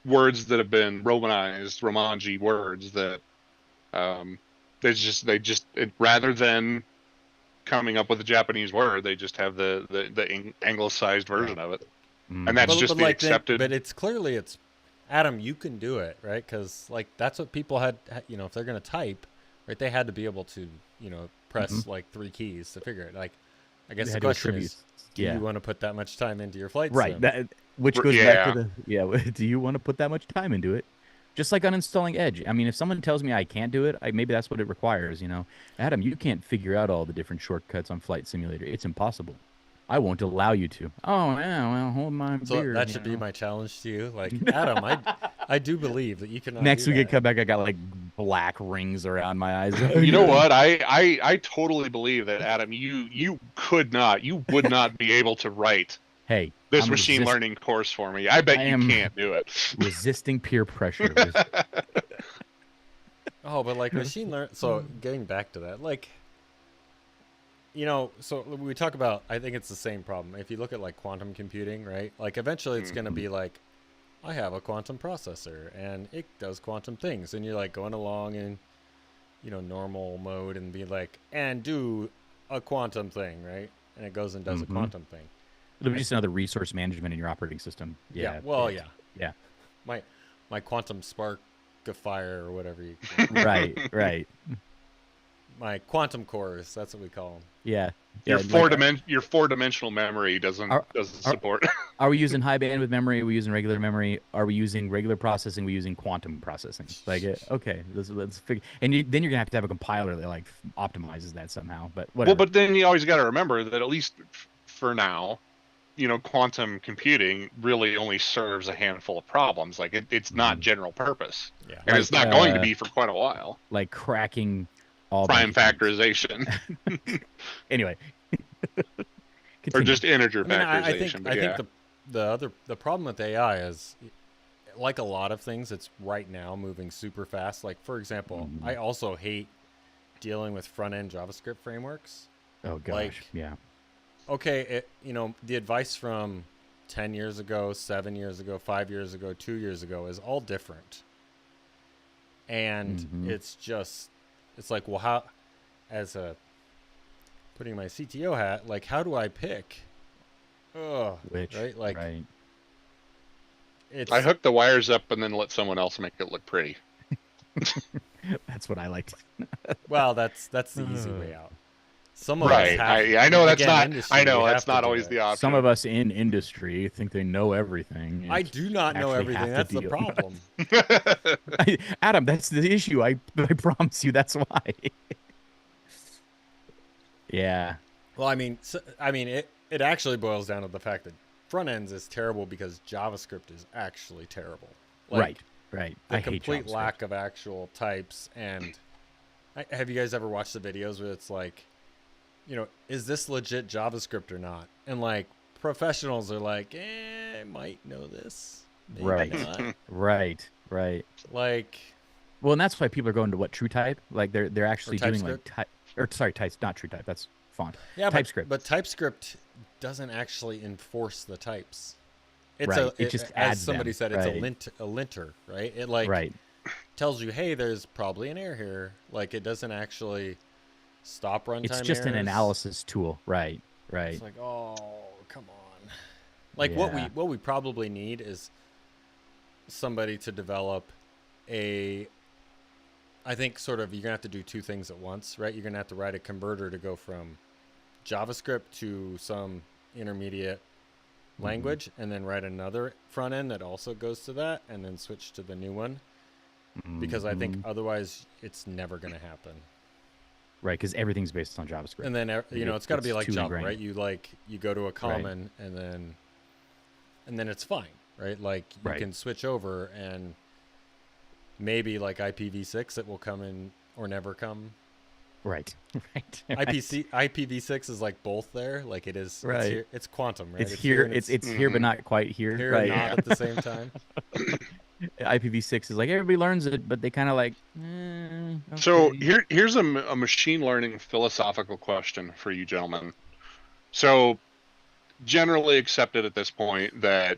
Speaker 3: words that have been romanized, Romanji words that rather than coming up with a Japanese word, they just have the anglicized version of it, and that's just the accepted.
Speaker 1: But it's clearly Adam, you can do it, right? Because like that's what people had. You know, if they're gonna type, right, they had to be able to, you know, press like 3 keys to figure it. Like, I guess the question is, do you want to put that much time into your flight sim?
Speaker 2: Right. Which goes back to the do you want to put that much time into it? Just like uninstalling Edge. I mean, if someone tells me I can't do it, maybe that's what it requires, you know. Adam, you can't figure out all the different shortcuts on Flight Simulator. It's impossible. I won't allow you to. Oh, yeah, well, hold my beer.
Speaker 1: That should be my challenge to you. Like, Adam, I do believe that you can.
Speaker 2: Next week I come back, I got like black rings around my eyes.
Speaker 3: You know what? I totally believe that, Adam, you would not be able to write this machine learning course for me. I bet you can't do it.
Speaker 2: Resisting peer pressure.
Speaker 1: Oh, but like machine learn. So getting back to that, like, you know, so we talk about, I think it's the same problem. If you look at like quantum computing, right? Like eventually it's going to be like, I have a quantum processor and it does quantum things. And you're like going along in, you know, normal mode and be like, and do a quantum thing, right? And it goes and does a quantum thing.
Speaker 2: It'll be just another resource management in your operating system. Yeah.
Speaker 1: Yeah. My quantum sparkifier or whatever you
Speaker 2: call it. Right.
Speaker 1: My quantum cores, that's what we call them.
Speaker 2: Yeah.
Speaker 3: Your four-dimensional memory doesn't support.
Speaker 2: Are we using high bandwidth memory? Are we using regular memory? Are we using regular processing? Are we using quantum processing? Like, okay, let's figure. And then you're gonna have to have a compiler that like optimizes that somehow. But whatever.
Speaker 3: Well, but then you always got to remember that at least for now, you know, quantum computing really only serves a handful of problems. Like it's not general purpose, and it's not going to be for quite a while.
Speaker 2: Like cracking all
Speaker 3: prime factorization.
Speaker 2: Anyway,
Speaker 3: or just integer factorization.
Speaker 1: I think the problem with AI is, like a lot of things, it's right now moving super fast. Like for example, I also hate dealing with front end JavaScript frameworks.
Speaker 2: Oh gosh,
Speaker 1: like,
Speaker 2: yeah.
Speaker 1: Okay, you know, the advice from 10 years ago, 7 years ago, 5 years ago, 2 years ago is all different. And it's like, well, how, as putting my CTO hat, like, how do I pick?
Speaker 2: Which,
Speaker 1: right? Like,
Speaker 2: right.
Speaker 3: I hook the wires up and then let someone else make it look pretty.
Speaker 2: That's what I like.
Speaker 1: Well, that's the easy way out. Some of
Speaker 3: us
Speaker 1: have,
Speaker 3: I know that's not. I know that's not always the option.
Speaker 2: Some of us in industry think they know everything.
Speaker 1: I do not know everything. That's the problem.
Speaker 2: Adam, that's the issue. I promise you, that's why. Yeah.
Speaker 1: Well, I mean, it actually boils down to the fact that front ends is terrible because JavaScript is actually terrible. Like,
Speaker 2: right.
Speaker 1: The complete lack of actual types. And have you guys ever watched the videos where it's like, you know, is this legit JavaScript or not? And like professionals are like, I might know this. Maybe not.
Speaker 2: Right.
Speaker 1: Like,
Speaker 2: well, and that's why people are going to what, TrueType? Like they're actually doing like types, not TrueType. That's font.
Speaker 1: Yeah,
Speaker 2: TypeScript.
Speaker 1: But TypeScript doesn't actually enforce the types. It's
Speaker 2: it just adds
Speaker 1: as somebody said, it's a linter, right? It like tells you, hey, there's probably an error here. Like it doesn't actually stop runtime.
Speaker 2: It's just an analysis tool, right?
Speaker 1: It's like, oh, come on. Like what we probably need is somebody to develop I think sort of you're gonna have to do two things at once, right? You're gonna have to write a converter to go from JavaScript to some intermediate language, and then write another front end that also goes to that, and then switch to the new one. Because I think otherwise it's never gonna happen.
Speaker 2: Right, because everything's based on JavaScript.
Speaker 1: And then it's got to be like Java, right? You go to a common, and then it's fine, right? Like you can switch over, and maybe like IPv6 it will come in or never come.
Speaker 2: Right.
Speaker 1: IPv6 is like both there, like it is.
Speaker 2: Right.
Speaker 1: It's quantum, right?
Speaker 2: It's here. It's here, but not quite here.
Speaker 1: Here and not at the same time.
Speaker 2: IPv6 is like everybody learns it, but they kind of like. Okay.
Speaker 3: So here's a machine learning philosophical question for you gentlemen. So generally accepted at this point that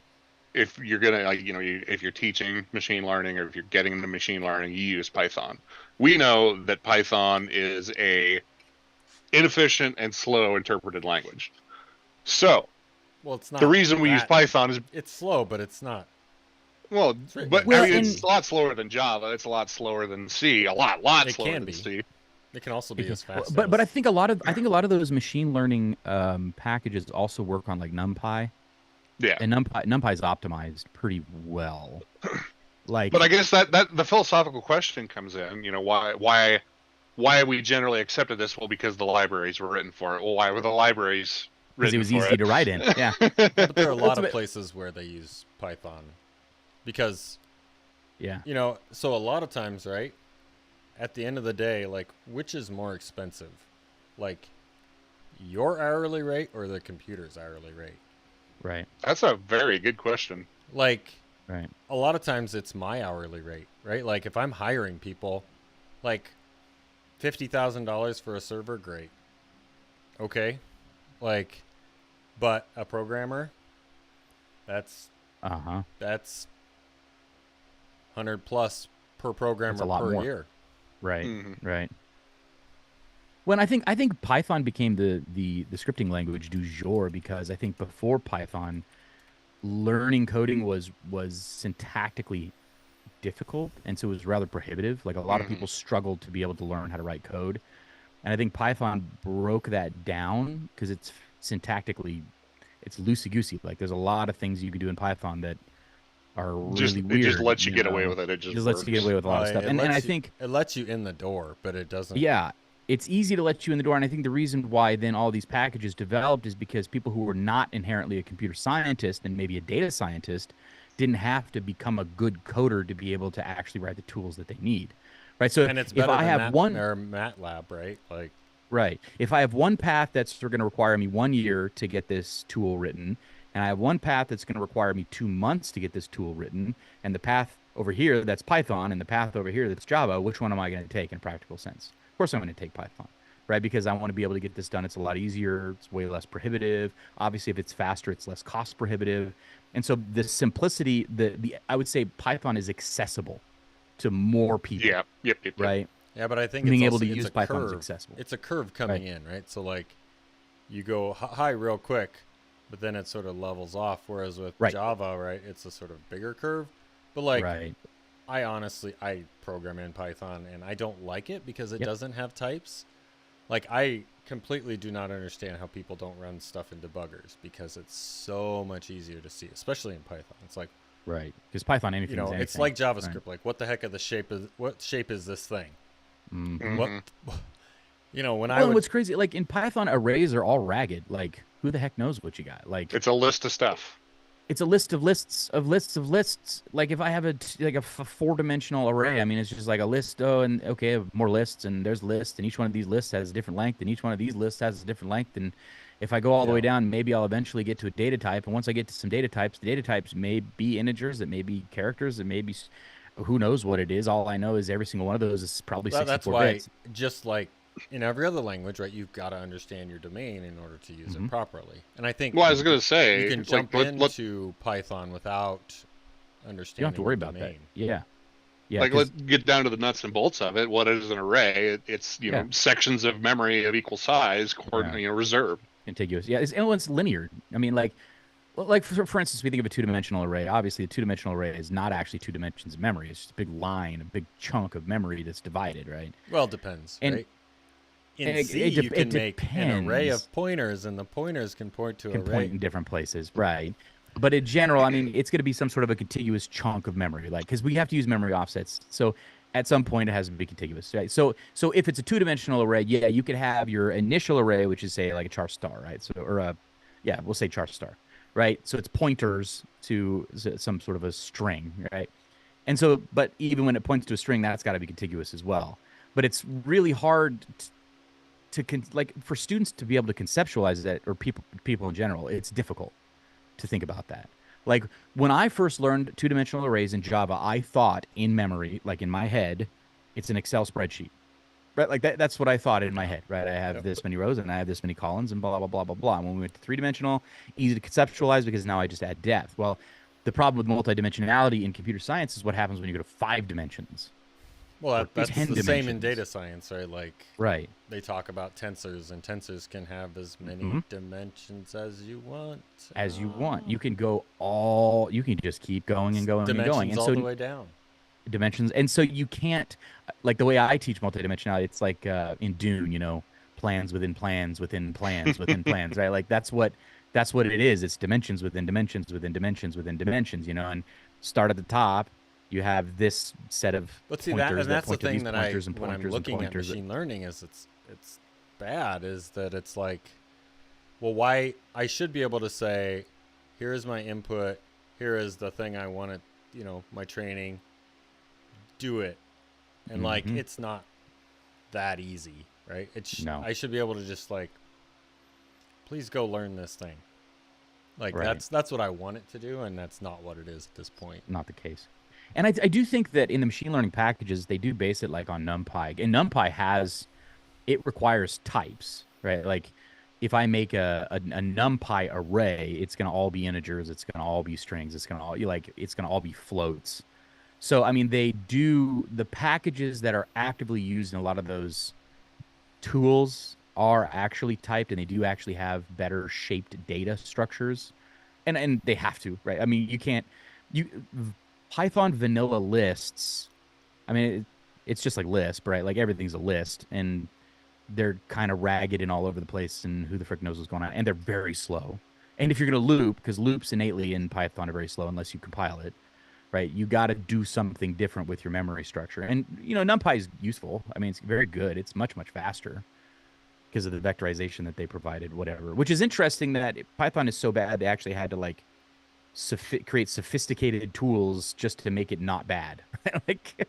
Speaker 3: if you're gonna if you're teaching machine learning or if you're getting into machine learning, you use Python. We know that Python is a inefficient and slow interpreted language. So
Speaker 1: Well, it's not.
Speaker 3: the reason we use Python is
Speaker 1: it's slow, but it's not.
Speaker 3: Well, but
Speaker 2: Well,
Speaker 3: I mean, it's a lot slower than Java. It's a lot slower than C. A lot slower than C.
Speaker 1: It can also be as fast.
Speaker 2: But I think a lot of those machine learning packages also work on like NumPy.
Speaker 3: Yeah.
Speaker 2: And NumPy's optimized pretty well. Like,
Speaker 3: but I guess that the philosophical question comes in. You know, why we generally accepted this? Well, because the libraries were written for it. Well, why were the libraries written
Speaker 2: because it was easy to write in. Yeah.
Speaker 1: But there are a lot of places where they use Python because, so a lot of times, right? At the end of the day, like, which is more expensive? Like, your hourly rate or the computer's hourly rate?
Speaker 2: Right.
Speaker 3: That's a very good question.
Speaker 1: Like,
Speaker 2: right.
Speaker 1: A lot of times it's my hourly rate, right? Like, if I'm hiring people, like, $50,000 for a server, great. Okay. Like, but a programmer, that's 100 plus per programmer per year.
Speaker 2: Right. Mm-hmm. Right. Well, I think Python became the scripting language du jour because I think before Python, learning coding was syntactically difficult, and so it was rather prohibitive. Like a lot of people struggled to be able to learn how to write code, and I think Python broke that down because it's syntactically, it's loosey goosey. Like there's a lot of things you can do in Python that are really weird.
Speaker 3: It just lets you get away with it. It just
Speaker 2: lets you get away with a lot of stuff. And I think
Speaker 1: it lets you in the door, but it doesn't.
Speaker 2: Yeah, it's easy to let you in the door. And I think the reason why then all these packages developed is because people who were not inherently a computer scientist and maybe a data scientist didn't have to become a good coder to be able to actually write the tools that they need. Right. So
Speaker 1: and it's better
Speaker 2: if I have
Speaker 1: MATLAB, right? Like,
Speaker 2: right. If I have one path that's going to require me 1 year to get this tool written, and I have one path that's going to require me 2 months to get this tool written, and the path over here that's Python and the path over here that's Java, which one am I going to take in a practical sense? Of course I'm going to take Python, right? Because I want to be able to get this done. It's a lot easier. It's way less prohibitive. Obviously, if it's faster, it's less cost prohibitive. And so the simplicity, I would say Python is accessible to more people.
Speaker 3: Yeah. Yep.
Speaker 2: Right?
Speaker 1: Yeah, but I think
Speaker 2: being
Speaker 1: it's
Speaker 2: able to use Python is accessible.
Speaker 1: It's a curve coming in, right? So like you go high real quick, but then it sort of levels off. Whereas with Java, right, it's a sort of bigger curve. But like, I program in Python and I don't like it because it doesn't have types. Like I completely do not understand how people don't run stuff in debuggers because it's so much easier to see, especially in Python. It's like,
Speaker 2: right, because Python, anything,
Speaker 1: it's like JavaScript. Right. Like, what the heck what shape is this thing?
Speaker 2: Mm-hmm.
Speaker 1: What,
Speaker 2: what's crazy, like in Python, arrays are all ragged. Like, who the heck knows what you got? Like,
Speaker 3: it's a list of stuff.
Speaker 2: It's a list of lists of lists of lists. Like if I have a 4-dimensional array, I mean, it's just like a list. Oh, and okay, I have more lists, and there's lists, and each one of these lists has a different length, and each one of these lists has a different length. And if I go all the way down, maybe I'll eventually get to a data type. And once I get to some data types, the data types may be integers, it may be characters, it may be, who knows what it is. All I know is every single one of those is probably 64
Speaker 1: that's why,
Speaker 2: bits.
Speaker 1: Just like in every other language, right, you've got to understand your domain in order to use it properly. And I think,
Speaker 3: well, I was going to say,
Speaker 1: you can jump into Python without understanding.
Speaker 2: You don't have to worry about that. Yeah.
Speaker 3: Like, let's get down to the nuts and bolts of it. What is an array? It's sections of memory of equal size, reserved,
Speaker 2: contiguous. Yeah, it's linear. I mean, like for instance, we think of a 2-dimensional array. Obviously, a 2-dimensional array is not actually 2 dimensions of memory. It's just a big line, a big chunk of memory that's divided, right?
Speaker 1: Well, it depends, right? In C, you can make an array of pointers, and the pointers can point to
Speaker 2: point in different places, right? But in general, I mean, it's going to be some sort of a contiguous chunk of memory, like because we have to use memory offsets. So at some point, it has to be contiguous, right? So if it's a 2-dimensional array, you could have your initial array, which is say like a char star, right? So we'll say char star, right? So it's pointers to some sort of a string, right? And so, but even when it points to a string, that's got to be contiguous as well. But it's really hard for students to be able to conceptualize that, or people in general, it's difficult to think about that. Like when I first learned 2-dimensional arrays in Java, I thought in memory, like in my head, it's an Excel spreadsheet, right? Like that's what I thought in my head, right? I have this many rows and I have this many columns and blah, blah, blah, blah, blah. And when we went to 3-dimensional, easy to conceptualize because now I just add depth. Well, The problem with multidimensionality in computer science is what happens when you go to 5 dimensions.
Speaker 1: Well, that's
Speaker 2: 10
Speaker 1: the same in
Speaker 2: dimensions.
Speaker 1: data science, right? Like,
Speaker 2: Right.
Speaker 1: they talk about tensors, and tensors can have as many
Speaker 2: Mhm.
Speaker 1: dimensions as you want.
Speaker 2: As you want. You can go all, you can just keep going and going and
Speaker 1: Dimensions
Speaker 2: going. And
Speaker 1: all
Speaker 2: so
Speaker 1: the way down.
Speaker 2: dimensions. And so you can't, like the way I teach multidimensionality, it's like in Dune, you know, plans within plans within plans within plans, right? Like that's what it is. It's dimensions within dimensions within dimensions within dimensions, you know, and start at the top. You have this set of
Speaker 1: But see,
Speaker 2: pointers
Speaker 1: that's the
Speaker 2: point to these
Speaker 1: thing that
Speaker 2: pointers and
Speaker 1: when I'm
Speaker 2: pointers and
Speaker 1: looking at
Speaker 2: pointers.
Speaker 1: machine learning, is it's bad. Is that it's like, well, why I should be able to say, here is my input, here is the thing I want to, you know, my training, do it, and like
Speaker 2: Mhm.
Speaker 1: it's not that easy, right?
Speaker 2: No.
Speaker 1: I should be able to just like, please go learn this thing. Like
Speaker 2: Right.
Speaker 1: that's what I want it to do, and that's not what it is at this point.
Speaker 2: Not the case. And I do think that in the machine learning packages, they do base it like on NumPy. And NumPy it requires types, right? Like if I make a NumPy array, it's going to all be integers. It's going to all be strings. It's going to all be floats. So, I mean, the packages that are actively used in a lot of those tools are actually typed, and they do actually have better shaped data structures. And they have to, right? I mean, Python vanilla lists, I mean, it's just like Lisp, right? Like everything's a list, and they're kind of ragged and all over the place, and who the frick knows what's going on. And they're very slow. And if you're going to loop, because loops innately in Python are very slow unless you compile it, right? You got to do something different with your memory structure. And, you know, NumPy is useful. I mean, it's very good. It's much, much faster because of the vectorization that they provided, whatever. Which is interesting that Python is so bad, they actually had to, like, create sophisticated tools just to make it not bad. Like,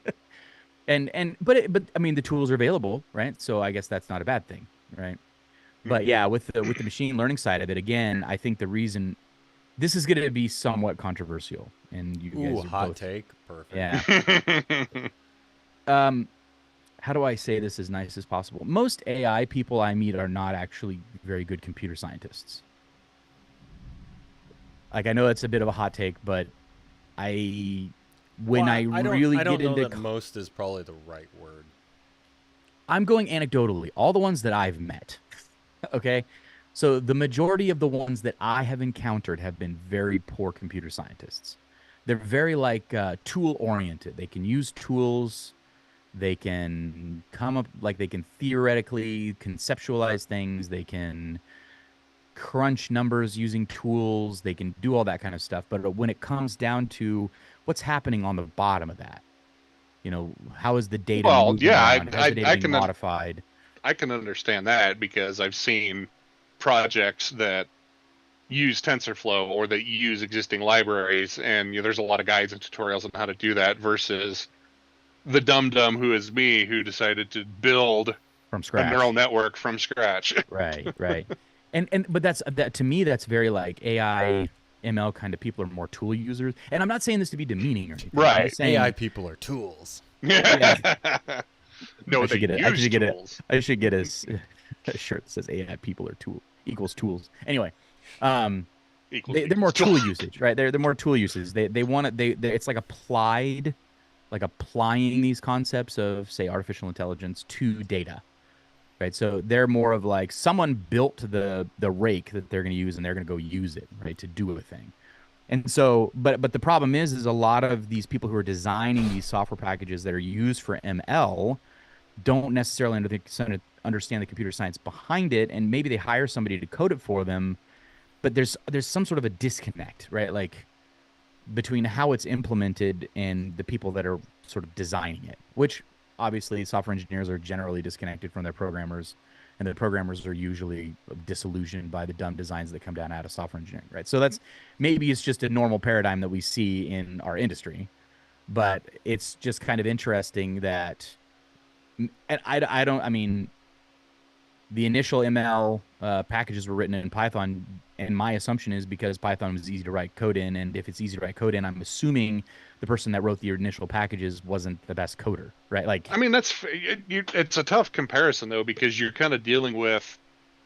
Speaker 2: but I mean, the tools are available, right? So I guess that's not a bad thing, right? But yeah, with the machine learning side of it, again, I think the reason this is going to be somewhat controversial, and you guys are
Speaker 1: hot
Speaker 2: both,
Speaker 1: take, perfect.
Speaker 2: yeah. How do I say this as nice as possible? Most AI people I meet are not actually very good computer scientists. Like, I know that's a bit of a hot take, but I don't
Speaker 1: know that most is probably the right word.
Speaker 2: I'm going anecdotally. All the ones that I've met, okay? So the majority of the ones that I have encountered have been very poor computer scientists. They're very, like, tool-oriented. They can use tools. They can come up, like, they can theoretically conceptualize things. They can crunch numbers using tools. They can do all that kind of stuff. But when it comes down to what's happening on the bottom of that, you know, how is the data moving around? How's the data being modified?
Speaker 3: I can understand that because I've seen projects that use TensorFlow or that use existing libraries, and you know, there's a lot of guides and tutorials on how to do that versus the dum-dum who is me who decided to build
Speaker 2: from scratch
Speaker 3: a neural network from scratch.
Speaker 2: Right. But that to me, that's very like AI ML kind of people are more tool users. And I'm not saying this to be demeaning or anything.
Speaker 3: Right.
Speaker 2: I'm just saying,
Speaker 1: AI people are tools.
Speaker 3: Yeah. No,
Speaker 2: I
Speaker 3: they
Speaker 2: should get
Speaker 3: tools.
Speaker 2: a shirt that says AI people are equals tools. Anyway, they're more tool usage, right? They're more tool usage. They want it. It's like applying these concepts of, say, artificial intelligence to data, right? So they're more of like someone built the rake that they're going to use, and they're going to go use it, right, to do a thing. And so, but the problem is a lot of these people who are designing these software packages that are used for ML don't necessarily understand the computer science behind it, and maybe they hire somebody to code it for them, but there's some sort of a disconnect, right? Like between how it's implemented and the people that are sort of designing it, which obviously software engineers are generally disconnected from their programmers, and the programmers are usually disillusioned by the dumb designs that come down out of software engineering, right? So maybe it's just a normal paradigm that we see in our industry, but it's just kind of interesting that, and I mean, the initial ML packages were written in Python, and my assumption is because Python was easy to write code in, and if it's easy to write code in, I'm assuming the person that wrote the initial packages wasn't the best coder, right? Like,
Speaker 3: I mean, it's a tough comparison though, because you're kind of dealing with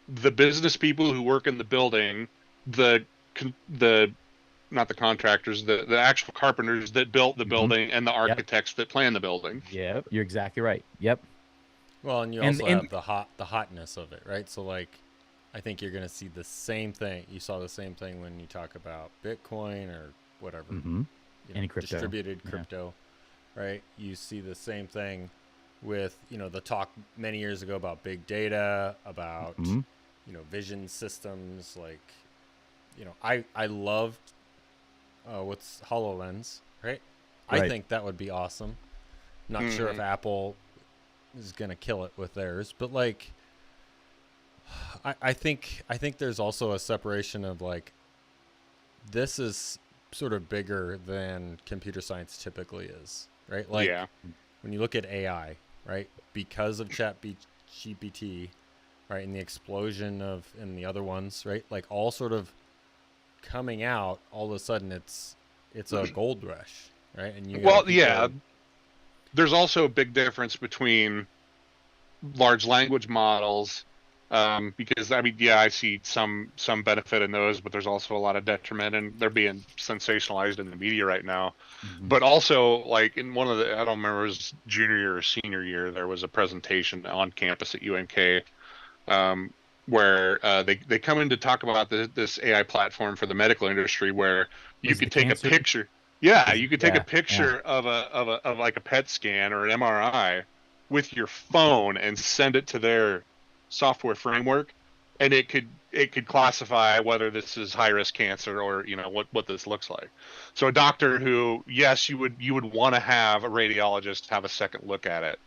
Speaker 3: the business people who work in the building, the not the contractors, the actual carpenters that built the building and the architects that planned the building.
Speaker 2: Yep, you're exactly right. Yep.
Speaker 1: Well, and you also have the hotness of it, right? So like, I think you're going to see the same thing. You saw the same thing when you talk about Bitcoin or whatever,
Speaker 2: Any crypto,
Speaker 1: distributed crypto, right? You see the same thing with, the talk many years ago about big data, about, vision systems. Like, I loved what's HoloLens, right? I think that would be awesome. Not sure if Apple is going to kill it with theirs, but like, I think there's also a separation of like, this is sort of bigger than computer science typically is, right? Like when you look at AI, right, because of ChatGPT, right, and the explosion in the other ones, right, like all sort of coming out, all of a sudden it's a gold rush, right? And
Speaker 3: there's also a big difference between large language models, because I see some benefit in those, but there's also a lot of detriment, and they're being sensationalized in the media right now. But also, like in one of the, I don't remember, it was junior year or senior year, there was a presentation on campus at UNK, where they come in to talk about this AI platform for the medical industry, where you could take a picture. Yeah, you could take a picture of like a PET scan or an MRI with your phone and send it to their software framework, and it could classify whether this is high risk cancer or what this looks like. So a doctor who, yes, you would want to have a radiologist have a second look at it,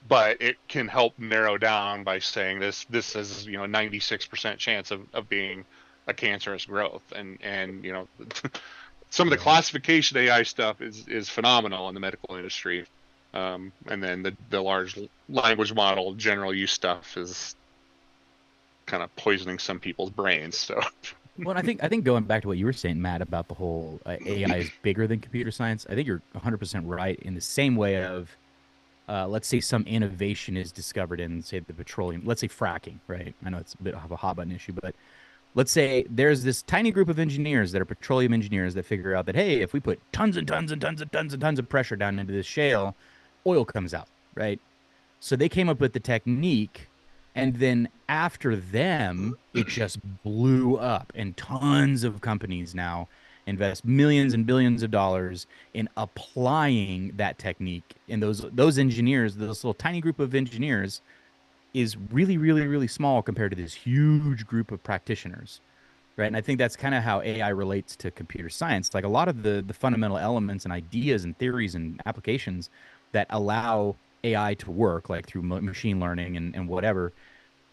Speaker 3: but it can help narrow down by saying this is 96% chance of being a cancerous growth, and some of the classification AI stuff is phenomenal in the medical industry. And then the large language model general use stuff is kind of poisoning some people's brains. So,
Speaker 2: well, I think going back to what you were saying, Matt, about the whole AI is bigger than computer science, I think you're 100% right in the same way of, let's say some innovation is discovered in, say, the petroleum, let's say fracking, right? I know it's a bit of a hot button issue, but let's say there's this tiny group of engineers that are petroleum engineers that figure out that, hey, if we put tons and tons and tons and tons and tons of pressure down into this shale, oil comes out, right? So they came up with the technique, and then after them, it just blew up, and tons of companies now invest millions and billions of dollars in applying that technique. And those engineers, this little tiny group of engineers, is really, really, really small compared to this huge group of practitioners, right? And I think that's kind of how AI relates to computer science. Like a lot of the fundamental elements and ideas and theories and applications that allow AI to work, like through machine learning and whatever,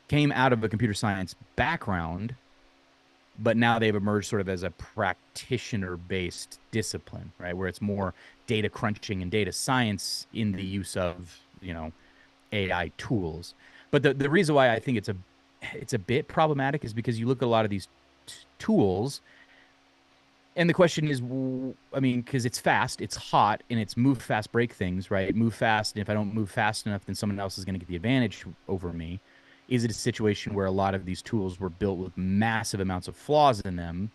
Speaker 2: came out of a computer science background, but now they've emerged sort of as a practitioner-based discipline, right? Where it's more data crunching and data science in the use of, AI tools. But the reason why I think it's a bit problematic is because you look at a lot of these tools, and the question is, because it's fast, it's hot, and it's move fast, break things, right? Move fast, and if I don't move fast enough, then someone else is going to get the advantage over me. Is it a situation where a lot of these tools were built with massive amounts of flaws in them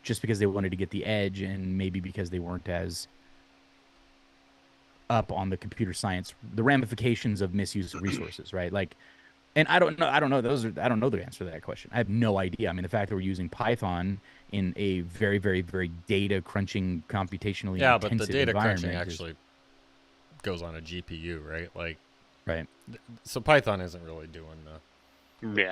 Speaker 2: just because they wanted to get the edge, and maybe because they weren't as up on the computer science, the ramifications of misuse of resources, right? Like, and I don't know the answer to that question. I have no idea. I mean, the fact that we're using Python in a very, very, very data crunching, computationally intensive
Speaker 1: but the data crunching
Speaker 2: environment
Speaker 1: actually goes on a GPU, right? Like,
Speaker 2: right.
Speaker 1: So Python isn't really doing the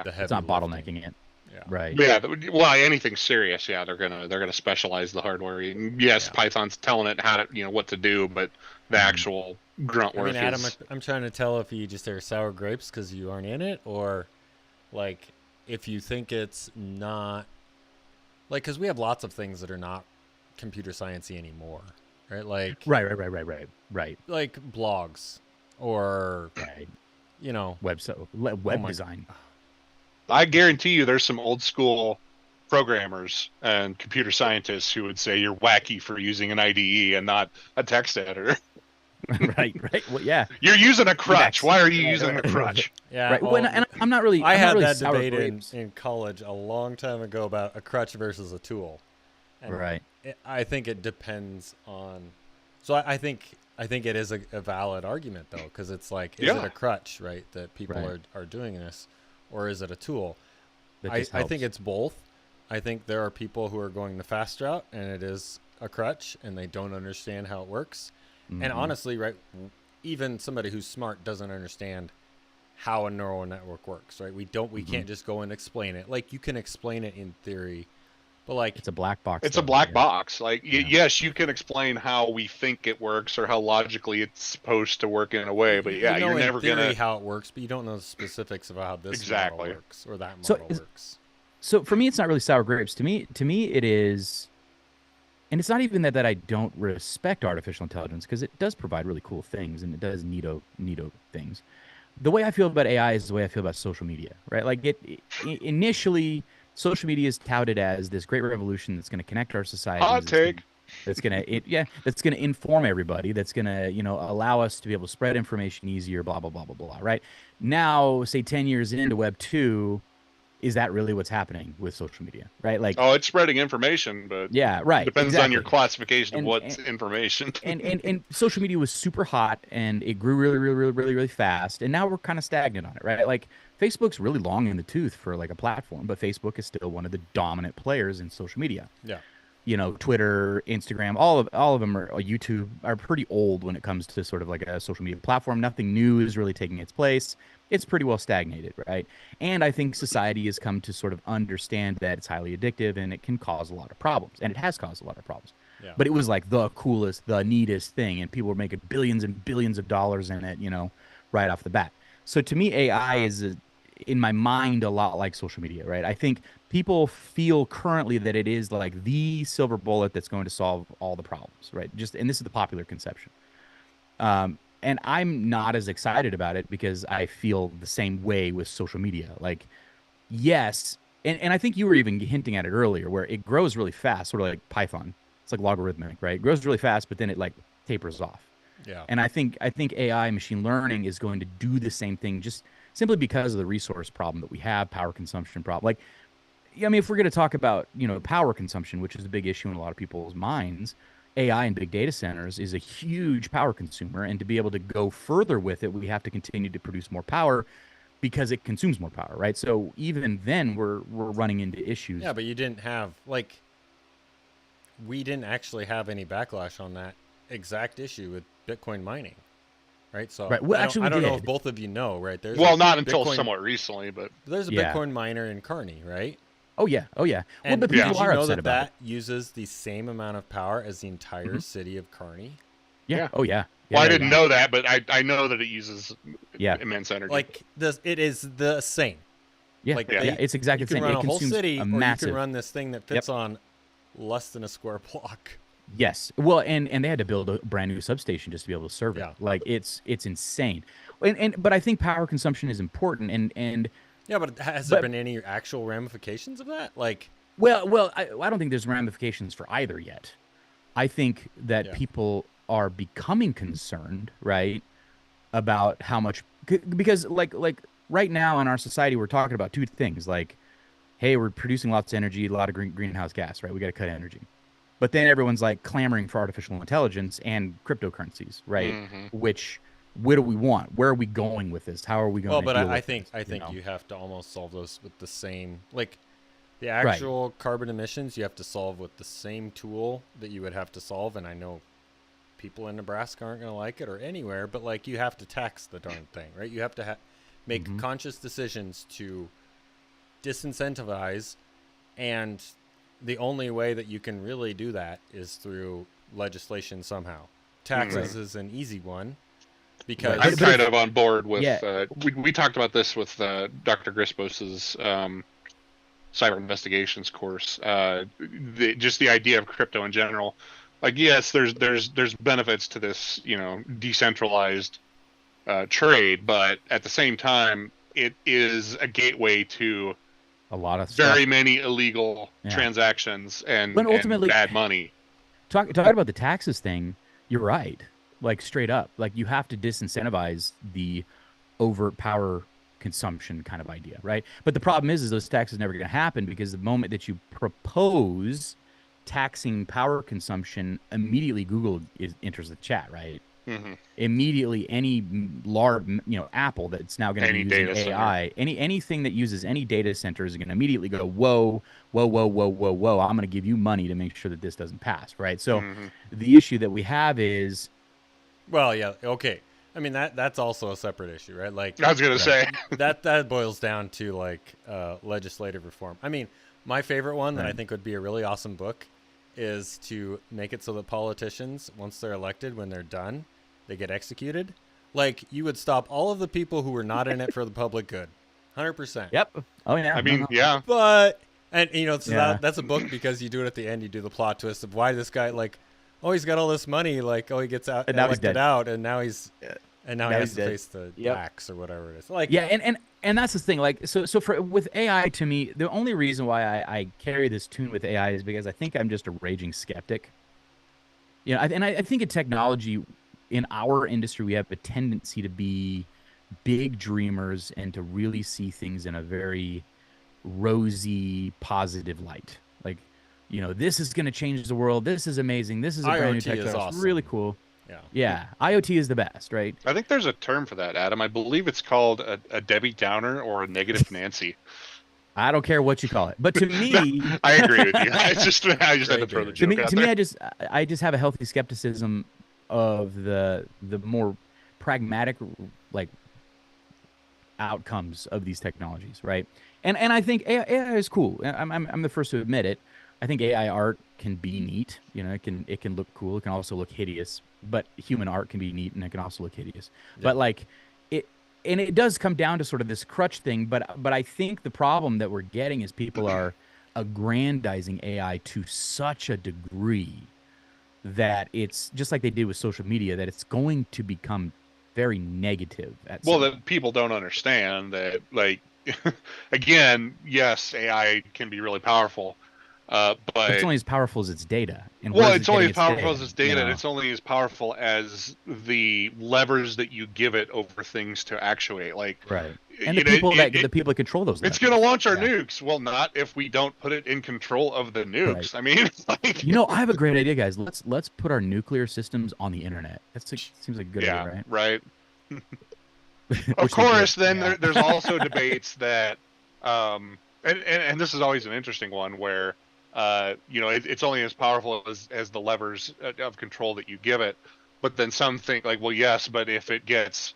Speaker 1: heavy.
Speaker 2: It's not
Speaker 1: lifting.
Speaker 2: bottlenecking it.
Speaker 1: Yeah.
Speaker 2: Right.
Speaker 3: Yeah. Well, anything serious, they're gonna specialize the hardware. And yes, Python's telling it how to, what to do, but the actual grunt work.
Speaker 1: Adam, I'm trying to tell if you just are sour grapes because you aren't in it, or like if you think it's not, like, because we have lots of things that are not computer sciencey anymore, right? Like
Speaker 2: right.
Speaker 1: Like blogs or
Speaker 2: web design.
Speaker 3: I guarantee you there's some old school programmers and computer scientists who would say you're wacky for using an IDE and not a text editor.
Speaker 2: right. Well, yeah.
Speaker 3: You're using a crutch. Why are you using a crutch?
Speaker 1: Yeah.
Speaker 2: Right. Well, and I'm not really.
Speaker 1: I
Speaker 2: had
Speaker 1: that debate in college a long time ago about a crutch versus a tool. And
Speaker 2: Right.
Speaker 1: I think it depends on. So I think it is a valid argument though, because it's like, is it a crutch, right, that people are doing this, or is it a tool? I think it's both. I think there are people who are going the fast route, and it is a crutch, and they don't understand how it works. Mm-hmm. And honestly, right, even somebody who's smart doesn't understand how a neural network works, right? We can't just go and explain it. Like, you can explain it in theory, but like,
Speaker 2: it's a black box.
Speaker 3: It's a black box. Like, yes, you can explain how we think it works or how logically it's supposed to work in a way, but yeah, you're never going to
Speaker 1: how it works, but you don't know the specifics of how this model works or that model works.
Speaker 2: So for me, it's not really sour grapes. To me, it is, and it's not even that I don't respect artificial intelligence, because it does provide really cool things and it does neato things. The way I feel about AI is the way I feel about social media, right? Like, initially, social media is touted as this great revolution that's going to connect our society.
Speaker 3: Hot take.
Speaker 2: That's going to inform everybody. That's going to, allow us to be able to spread information easier, blah, blah, blah, blah, blah, right? Now, say 10 years into Web 2, is that really what's happening with social media, right? Like,
Speaker 3: it's spreading information, but
Speaker 2: yeah, right.
Speaker 3: Depends on your classification of what's information.
Speaker 2: and social media was super hot, and it grew really, really, really, really, really fast. And now we're kind of stagnant on it, right? Like, Facebook's really long in the tooth for like a platform, but Facebook is still one of the dominant players in social media.
Speaker 1: Yeah.
Speaker 2: Twitter, Instagram, all of them are YouTube are pretty old when it comes to sort of like a social media platform. Nothing new is really taking its place. It's pretty well stagnated, right? And I think society has come to sort of understand that it's highly addictive and it can cause a lot of problems, and it has caused a lot of problems. Yeah. But it was like the coolest, the neatest thing, and people were making billions and billions of dollars in it, right off the bat. So to me, AI is, in my mind, a lot like social media, right? I think people feel currently that it is like the silver bullet that's going to solve all the problems, right? And this is the popular conception. And I'm not as excited about it because I feel the same way with social media. Like, yes, and I think you were even hinting at it earlier, where it grows really fast, sort of like Python. It's like logarithmic, right? It grows really fast, but then it like tapers off.
Speaker 1: Yeah.
Speaker 2: And I think AI, machine learning, is going to do the same thing, just simply because of the resource problem that we have, power consumption problem. Like, I mean, if we're going to talk about, power consumption, which is a big issue in a lot of people's minds, AI and big data centers is a huge power consumer. And to be able to go further with it, we have to continue to produce more power because it consumes more power, right? So even then, we're running into issues.
Speaker 1: Yeah, but you didn't have, we didn't actually have any backlash on that exact issue with Bitcoin mining. Right. So
Speaker 2: right. Well,
Speaker 1: I don't know if both of you know, right?
Speaker 3: There's not until somewhat recently, but
Speaker 1: there's a Bitcoin miner in Kearney, right?
Speaker 2: Oh yeah.
Speaker 1: And
Speaker 2: but people are upset
Speaker 1: about
Speaker 2: it.
Speaker 1: Uses the same amount of power as the entire city of Kearney.
Speaker 2: Yeah. Oh yeah.
Speaker 3: Well, I didn't know that, but I know that it uses immense energy.
Speaker 1: Like this, it is the same.
Speaker 2: Yeah. It's exactly the same.
Speaker 1: You can run
Speaker 2: it
Speaker 1: a whole city,
Speaker 2: or
Speaker 1: you can run this thing that fits on less than a square block.
Speaker 2: Yes. Well, and they had to build a brand new substation just to be able to serve it. Like, it's insane. But I think power consumption is important. And
Speaker 1: yeah, but has there been any actual ramifications of that? Like,
Speaker 2: well, I don't think there's ramifications for either yet. I think that people are becoming concerned, right, about how much, because like right now in our society, we're talking about two things. Like, hey, we're producing lots of energy, a lot of greenhouse gas, right? We got to cut energy. But then everyone's like clamoring for artificial intelligence and cryptocurrencies, right?
Speaker 3: Mm-hmm.
Speaker 2: What do we want? Where are we going with this? How are we going to
Speaker 1: deal
Speaker 2: with
Speaker 1: I think you have to almost solve those with the same, like, the actual carbon emissions you have to solve with the same tool that you would have to solve. And I know people in Nebraska aren't going to like it, or anywhere, but like, you have to tax the darn thing, right? You have to make conscious decisions to disincentivize, and the only way that you can really do that is through legislation somehow. Taxes is an easy one, because
Speaker 3: I'm kind of on board with. We talked about this with Dr. Grispos's cyber investigations course. Just the idea of crypto in general. Like, yes, there's benefits to this, decentralized trade, but at the same time, it is a gateway to
Speaker 2: a lot of
Speaker 3: very many illegal transactions and bad money.
Speaker 2: Talking about the taxes thing, you're right. Like, straight up, like, you have to disincentivize the overt power consumption kind of idea, right? But the problem is those taxes are never going to happen, because the moment that you propose taxing power consumption, immediately Google enters the chat, right?
Speaker 3: Mm-hmm.
Speaker 2: Immediately, any large, Apple that's now going to be
Speaker 3: Any
Speaker 2: using
Speaker 3: data center.
Speaker 2: AI, anything that uses any data center is going to immediately go, whoa, whoa, whoa, whoa, whoa, whoa. I'm going to give you money to make sure that this doesn't pass, right? So
Speaker 3: Mm-hmm.
Speaker 2: the issue that we have is,
Speaker 1: Well, yeah, okay. I mean that's also a separate issue, right? Like
Speaker 3: I was gonna say.
Speaker 1: that boils down to like legislative reform. I mean, my favorite one that I
Speaker 2: Right.
Speaker 1: think would be a really awesome book is to make it so that politicians, once they're elected, when they're done, they get executed. Like you would stop all of the people who were not in it for the public good, 100%.
Speaker 2: yep. Oh yeah.
Speaker 3: I mean,
Speaker 2: no.
Speaker 3: yeah.
Speaker 1: But so
Speaker 2: Yeah.
Speaker 1: that's a book because you do it at the end. You do the plot twist of why this guy oh, he's got all this money, he gets out
Speaker 2: And now he's
Speaker 1: elected
Speaker 2: dead.
Speaker 1: out, and now he's and now he
Speaker 2: Now
Speaker 1: has
Speaker 2: he's
Speaker 1: to
Speaker 2: dead.
Speaker 1: face the
Speaker 2: Yep.
Speaker 1: axe or whatever it is. Like
Speaker 2: Yeah, and that's the thing. Like, so for with AI, to me, the only reason why I carry this tune with AI is because I think I'm just a raging skeptic. I think in technology, in our industry, we have a tendency to be big dreamers and to really see things in a very rosy, positive light. Like, this is going to change the world. This is amazing. This is a brand new
Speaker 1: IoT
Speaker 2: tech.
Speaker 1: is
Speaker 2: It's
Speaker 1: awesome.
Speaker 2: really cool.
Speaker 1: yeah.
Speaker 2: Yeah, IoT is the best, right?
Speaker 3: I think there's a term for that, Adam. I believe it's called a Debbie Downer or a negative Nancy.
Speaker 2: I don't care what you call it, but to me,
Speaker 3: I agree with you. I just had to throw the
Speaker 1: To
Speaker 3: joke out
Speaker 2: to me,
Speaker 3: there.
Speaker 2: I just have a healthy skepticism of the more pragmatic like outcomes of these technologies, right? And I think AI is cool. I'm the first to admit it. I think AI art can be neat. It can look cool. It can also look hideous. But human art can be neat, and it can also look hideous.
Speaker 1: Yeah.
Speaker 2: But like it does come down to sort of this crutch thing. But I think the problem that we're getting is people are aggrandizing AI to such a degree that it's just like they did with social media, that it's going to become very negative at
Speaker 3: Well,
Speaker 2: some
Speaker 3: that people don't understand that, like, again, yes, AI can be really powerful, but
Speaker 2: it's only as powerful as its data. And
Speaker 3: well,
Speaker 2: where's
Speaker 3: it's
Speaker 2: it
Speaker 3: only
Speaker 2: getting
Speaker 3: as powerful as its data.
Speaker 2: you
Speaker 3: And
Speaker 2: know?
Speaker 3: it's only as powerful as the levers that you give it over things to actuate. Like,
Speaker 2: Right. And
Speaker 3: you
Speaker 2: the
Speaker 3: know,
Speaker 2: people the people that control those.
Speaker 3: it's
Speaker 2: levers.
Speaker 3: going to launch our
Speaker 2: Yeah.
Speaker 3: nukes. Well, not if we don't put it in control of the nukes.
Speaker 2: Right.
Speaker 3: I mean, like,
Speaker 2: I have a great idea, guys. Let's put our nuclear systems on the internet. Seems like a good
Speaker 3: yeah,
Speaker 2: idea, right?
Speaker 3: right.
Speaker 2: Which
Speaker 3: Of
Speaker 2: they did.
Speaker 3: course, then
Speaker 2: Yeah.
Speaker 3: there's also debates that, and this is always an interesting one where, it's only as powerful as the levers of control that you give it. But then some think like, well, yes, but if it gets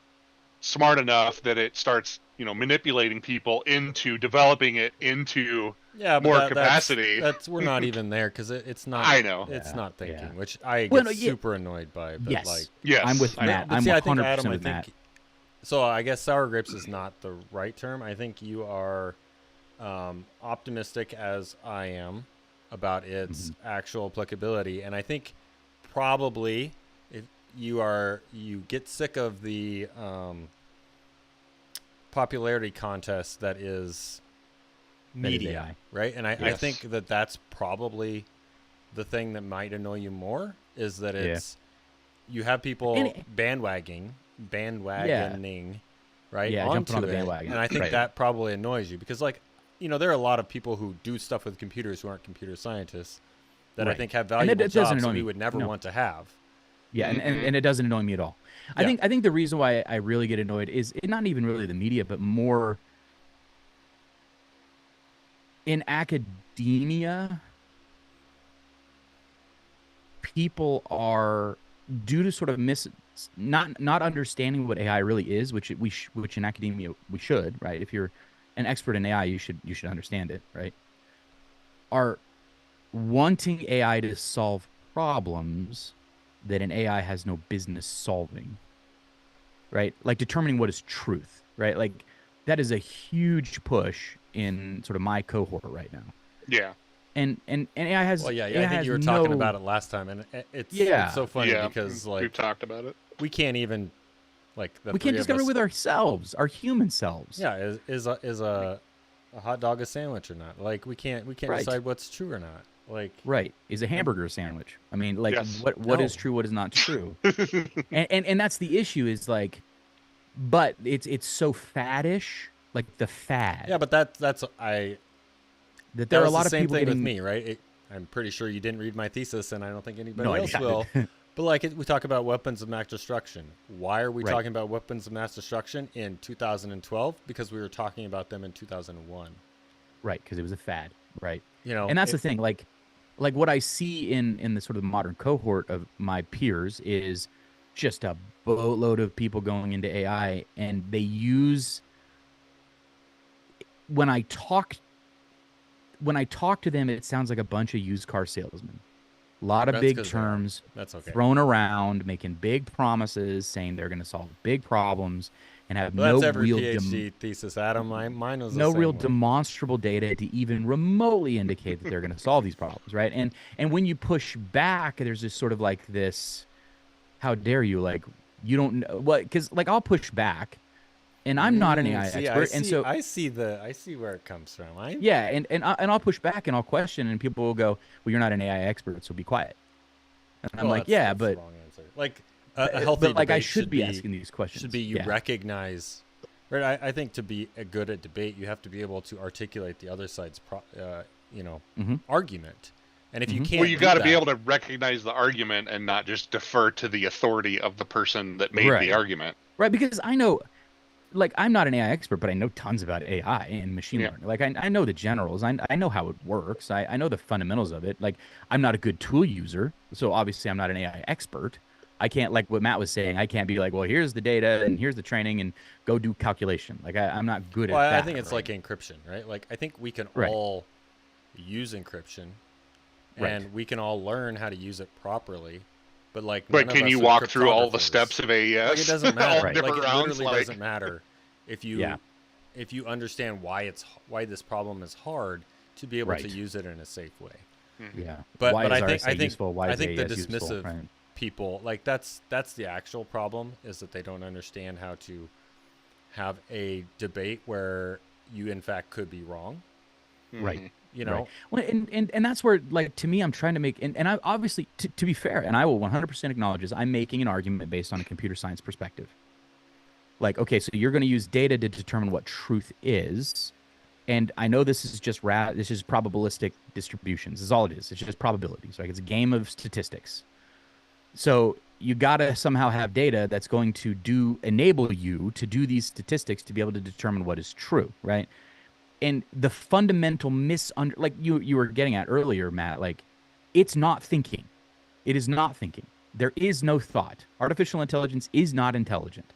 Speaker 3: smart enough that it starts, manipulating people into developing it into
Speaker 1: Yeah, but
Speaker 3: more
Speaker 1: that's-
Speaker 3: capacity.
Speaker 1: That's we're not even there because it's not.
Speaker 3: I know.
Speaker 1: it's
Speaker 2: Yeah,
Speaker 1: not thinking,
Speaker 2: yeah.
Speaker 1: which I get
Speaker 2: Well, no, yeah.
Speaker 1: super annoyed by. But
Speaker 2: Yes.
Speaker 1: like,
Speaker 3: Yes,
Speaker 2: I'm with
Speaker 3: I know.
Speaker 2: Matt.
Speaker 1: but
Speaker 2: I'm
Speaker 1: see, I think
Speaker 2: 100%
Speaker 1: Adam,
Speaker 2: with
Speaker 1: I
Speaker 2: Matt.
Speaker 1: think. So I guess sour grapes is not the right term. I think you are optimistic as I am about its
Speaker 2: Mm-hmm.
Speaker 1: actual applicability, and I think probably if you get sick of the popularity contest that is
Speaker 2: That is
Speaker 1: media,
Speaker 2: AI.
Speaker 1: right? And I
Speaker 3: Yes.
Speaker 1: think that that's probably the thing that might annoy you more is that it's you have people
Speaker 2: And
Speaker 1: bandwagoning, right?
Speaker 2: Yeah,
Speaker 1: onto
Speaker 2: jumping on the
Speaker 1: it.
Speaker 2: bandwagon,
Speaker 1: And I think
Speaker 2: right.
Speaker 1: that probably annoys you because, there are a lot of people who do stuff with computers who aren't computer scientists that I
Speaker 2: Right.
Speaker 1: think have
Speaker 2: And
Speaker 1: valuable
Speaker 2: it doesn't
Speaker 1: jobs that
Speaker 2: annoy
Speaker 1: we
Speaker 2: me.
Speaker 1: would never
Speaker 2: No.
Speaker 1: want to have.
Speaker 2: Yeah, and it doesn't annoy me at all. I
Speaker 1: Yeah.
Speaker 2: think the reason why I really get annoyed is not even really the media, but more in academia. People are, due to sort of not understanding what AI really is, which in academia we should, right? If you're an expert in AI, you should understand it, right? Are wanting AI to solve problems that an AI has no business solving, right? Like determining what is truth, right? Like that is a huge push in sort of my cohort right now.
Speaker 3: Yeah.
Speaker 2: And AI has.
Speaker 1: Well, yeah,
Speaker 2: AI
Speaker 1: I think
Speaker 2: has
Speaker 1: you were talking
Speaker 2: no-
Speaker 1: about it last time, and it's
Speaker 2: Yeah.
Speaker 1: so funny
Speaker 3: Yeah.
Speaker 1: because
Speaker 3: we've talked about it.
Speaker 1: we can't even the
Speaker 2: we
Speaker 1: three
Speaker 2: can't
Speaker 1: of
Speaker 2: discover
Speaker 1: us-
Speaker 2: with ourselves, our human selves.
Speaker 1: Yeah, is a hot dog a sandwich or not? Like we can't
Speaker 2: Right.
Speaker 1: decide what's true or not. Like
Speaker 2: Right. Is a hamburger a sandwich? I mean, like
Speaker 3: Yes.
Speaker 2: what is
Speaker 1: No.
Speaker 2: true, what is not true? and that's the issue is like, but it's so faddish, like the fad.
Speaker 1: yeah, but that's
Speaker 2: that there are a lot
Speaker 1: the
Speaker 2: of
Speaker 1: same
Speaker 2: people
Speaker 1: thing
Speaker 2: getting
Speaker 1: with me, right? I'm pretty sure you didn't read my thesis, and I don't think anybody
Speaker 2: No, I
Speaker 1: else
Speaker 2: didn't.
Speaker 1: will. But like we talk about weapons of mass destruction. Why are we
Speaker 2: Right.
Speaker 1: talking about weapons of mass destruction in 2012? Because we were talking about them in 2001.
Speaker 2: Right, because it was a fad, right?
Speaker 1: You know,
Speaker 2: And that's the thing, like what I see in the sort of modern cohort of my peers is just a boatload of people going into AI, and they use when I talk to them, it sounds like a bunch of used car salesmen. A lot of
Speaker 1: That's
Speaker 2: big
Speaker 1: 'cause they are.
Speaker 2: terms
Speaker 1: That's okay.
Speaker 2: thrown around, making big promises, saying they're going to solve big problems, and have
Speaker 1: Well, that's
Speaker 2: no
Speaker 1: every
Speaker 2: real
Speaker 1: PhD thesis, Adam. Mine was the
Speaker 2: no
Speaker 1: same
Speaker 2: real
Speaker 1: way.
Speaker 2: demonstrable data to even remotely indicate that they're going to solve these problems, right? And when you push back, there's just sort of like this, how dare you? Like, you don't know what? Because like I'll push back, and I'm not an AI
Speaker 1: See,
Speaker 2: expert, and so
Speaker 1: I see where it comes from.
Speaker 2: yeah, and I'll push back and I'll question, and people will go, "Well, you're not an AI expert, so be quiet." And I'm like, "Yeah,
Speaker 1: that's
Speaker 2: but
Speaker 1: the wrong answer. Like a healthy
Speaker 2: but like I
Speaker 1: debate
Speaker 2: should be asking these questions.
Speaker 1: should be you
Speaker 2: yeah.
Speaker 1: recognize, right? I think to be a good at debate, you have to be able to articulate the other side's
Speaker 2: Mhm.
Speaker 1: argument. And if you
Speaker 2: Mhm.
Speaker 1: can't,
Speaker 3: Well, you
Speaker 1: do
Speaker 3: got to be
Speaker 1: that-
Speaker 3: able to recognize the argument and not just defer to the authority of the person that made
Speaker 2: Right.
Speaker 3: the argument.
Speaker 2: Right, because I know, like, I'm not an AI expert, but I know tons about AI and machine
Speaker 3: Yeah.
Speaker 2: learning. Like, I know the generals. I know how it works. I know the fundamentals of it. Like, I'm not a good tool user, so obviously I'm not an AI expert. I can't, like what Matt was saying, I can't be like, well, here's the data and here's the training and go do calculation. Like, I'm not good
Speaker 1: Well,
Speaker 2: at that.
Speaker 1: I think it's
Speaker 2: right?
Speaker 1: like encryption, right? Like I think we can
Speaker 2: Right.
Speaker 1: all use encryption,
Speaker 2: Right.
Speaker 1: and we can all learn how to use it properly. But like,
Speaker 3: But
Speaker 1: none of
Speaker 3: can you
Speaker 1: us are
Speaker 3: walk through all the
Speaker 1: cryptographers.
Speaker 3: steps of AES?
Speaker 1: Like it doesn't
Speaker 3: all
Speaker 1: matter.
Speaker 2: Right.
Speaker 3: different
Speaker 1: Like it
Speaker 3: rounds,
Speaker 1: literally
Speaker 3: like-
Speaker 1: doesn't matter if you
Speaker 2: Yeah.
Speaker 1: if you understand why this problem is hard to be able to
Speaker 2: Right.
Speaker 1: use it in a safe way.
Speaker 2: Yeah.
Speaker 1: But
Speaker 2: why
Speaker 1: but
Speaker 2: is
Speaker 1: I think
Speaker 2: RSA useful? Why
Speaker 1: I
Speaker 2: is
Speaker 1: think the
Speaker 2: AES useful?
Speaker 1: dismissive
Speaker 2: Right.
Speaker 1: people, like that's the actual problem, is that they don't understand how to have a debate where you in fact could be wrong.
Speaker 2: Right.
Speaker 3: Mhm.
Speaker 1: You know,
Speaker 2: Right. Well, and that's where, like, to me, I'm trying to make, and I obviously, to be fair, and I will 100% acknowledge this, I'm making an argument based on a computer science perspective. Like, okay, so you're going to use data to determine what truth is, and I know this is just this is probabilistic distributions. Is all it is. It's just probabilities. Like, it's a game of statistics. So you got to somehow have data that's going to enable you to do these statistics to be able to determine what is true, right? And the fundamental like you were getting at earlier, Matt, like, it's not thinking. It is not thinking. There is no thought. Artificial intelligence is not intelligent.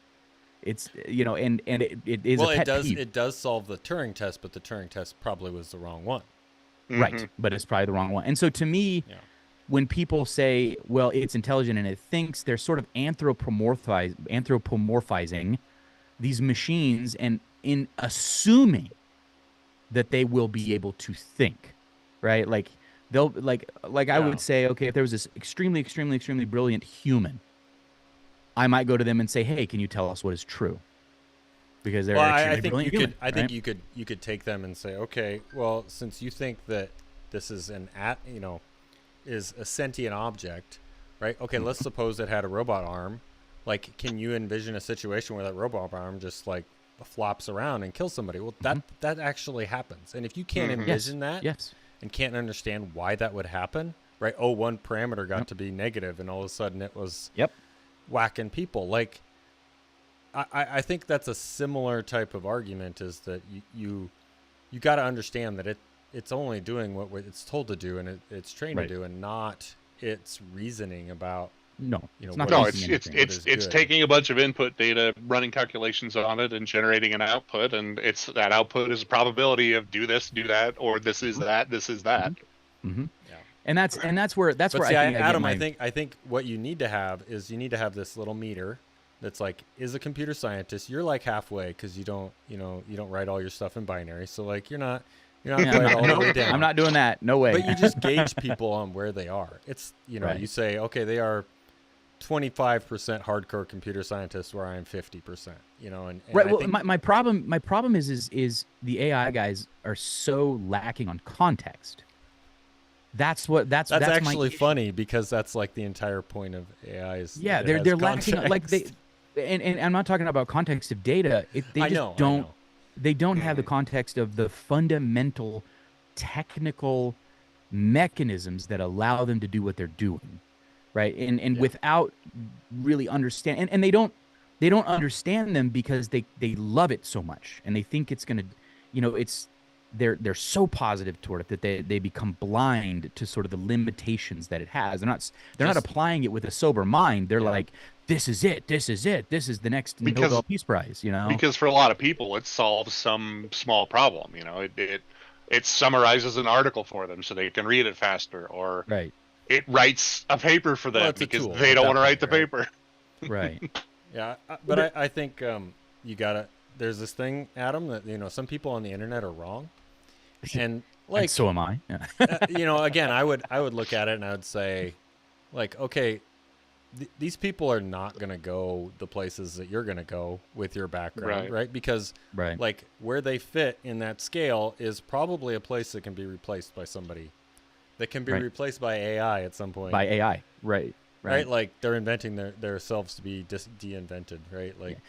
Speaker 2: It's, and it is
Speaker 1: well,
Speaker 2: a pet peeve.
Speaker 1: it does solve the Turing test, but the Turing test probably was the wrong one.
Speaker 2: Right,
Speaker 3: Mhm.
Speaker 2: but it's probably the wrong one. And so to me,
Speaker 1: Yeah.
Speaker 2: when people say, well, it's intelligent and it thinks, they're sort of anthropomorphizing these machines and in assuming that they will be able to think, right? Like they'll like I
Speaker 1: Yeah.
Speaker 2: would say, okay, if there was this extremely, extremely, extremely brilliant human, I might go to them and say, hey, can you tell us what is true? Because they're
Speaker 1: Well,
Speaker 2: an
Speaker 1: I
Speaker 2: extremely
Speaker 1: think
Speaker 2: brilliant
Speaker 1: you
Speaker 2: human.
Speaker 1: could. I think
Speaker 2: right?
Speaker 1: you could take them and say, okay, well, since you think that this is is a sentient object, right? Okay, let's suppose it had a robot arm. Like, can you envision a situation where that robot arm just like flops around and kills somebody? Well, that actually happens. And if you can't
Speaker 3: Mhm.
Speaker 1: envision that
Speaker 2: Yes.
Speaker 1: and can't understand why that would happen, right? Oh, one parameter got to be negative, and all of a sudden it was
Speaker 2: Yep.
Speaker 1: whacking people. Like, I think that's a similar type of argument, is that you got to understand that it's only doing what it's told to do, and it's trained
Speaker 2: Right.
Speaker 1: to do, and not its reasoning about.
Speaker 2: No,
Speaker 1: You know,
Speaker 2: it's not
Speaker 3: No,
Speaker 1: what
Speaker 2: thinking
Speaker 3: it's
Speaker 2: anything.
Speaker 1: is good.
Speaker 3: taking a bunch of input data, running calculations on it, and generating an output, and that output is a probability of do this, do that, or this is that, this is that.
Speaker 2: Mm-hmm.
Speaker 1: Yeah.
Speaker 2: And that's where
Speaker 1: But
Speaker 2: I
Speaker 1: see,
Speaker 2: think
Speaker 1: Adam,
Speaker 2: I get
Speaker 1: I think what you need to have is this little meter that's like, is a computer scientist. You're like halfway, because you don't write all your stuff in binary. So like you're not
Speaker 2: Yeah,
Speaker 1: quite all the way down.
Speaker 2: I'm not doing that. No way.
Speaker 1: But you just gauge people on where they are. It's
Speaker 2: Right.
Speaker 1: you say, okay, they are 25% hardcore computer scientists, where I am 50%. And
Speaker 2: right.
Speaker 1: I
Speaker 2: Well,
Speaker 1: think,
Speaker 2: my problem is the AI guys are so lacking on context. That's
Speaker 1: that's
Speaker 2: my
Speaker 1: actually
Speaker 2: issue.
Speaker 1: funny, because that's like the entire point of AI is
Speaker 2: Yeah,
Speaker 1: that it
Speaker 2: they're
Speaker 1: has
Speaker 2: lacking like
Speaker 1: context.
Speaker 2: and I'm not talking about context of data. They
Speaker 1: I
Speaker 2: just
Speaker 1: know, I
Speaker 2: don't.
Speaker 1: know.
Speaker 2: They don't have the context of the fundamental technical mechanisms that allow them to do what they're doing, right? And without really understand, and they don't understand them because they love it so much, and they think it's gonna, it's they're so positive toward it that they become blind to sort of the limitations that it has. They're not applying it with a sober mind. They're like, this is it, this is the next Nobel Peace Prize,
Speaker 3: Because for a lot of people, it solves some small problem. It summarizes an article for them so they can read it faster, or it writes a paper for them because they don't want to write the paper.
Speaker 2: Right.
Speaker 1: Yeah, but I think you gotta. There's this thing, Adam, that some people on the internet are wrong, and like
Speaker 2: and so am I. Yeah.
Speaker 1: Again, I would look at it and I would say, like, okay, these people are not gonna go the places that you're gonna go with your background, right? Because like where they fit in that scale is probably a place that can be replaced by somebody, that can be replaced by AI at some point.
Speaker 2: By AI, right?
Speaker 1: Like they're inventing their selves to be de-invented, right? Like,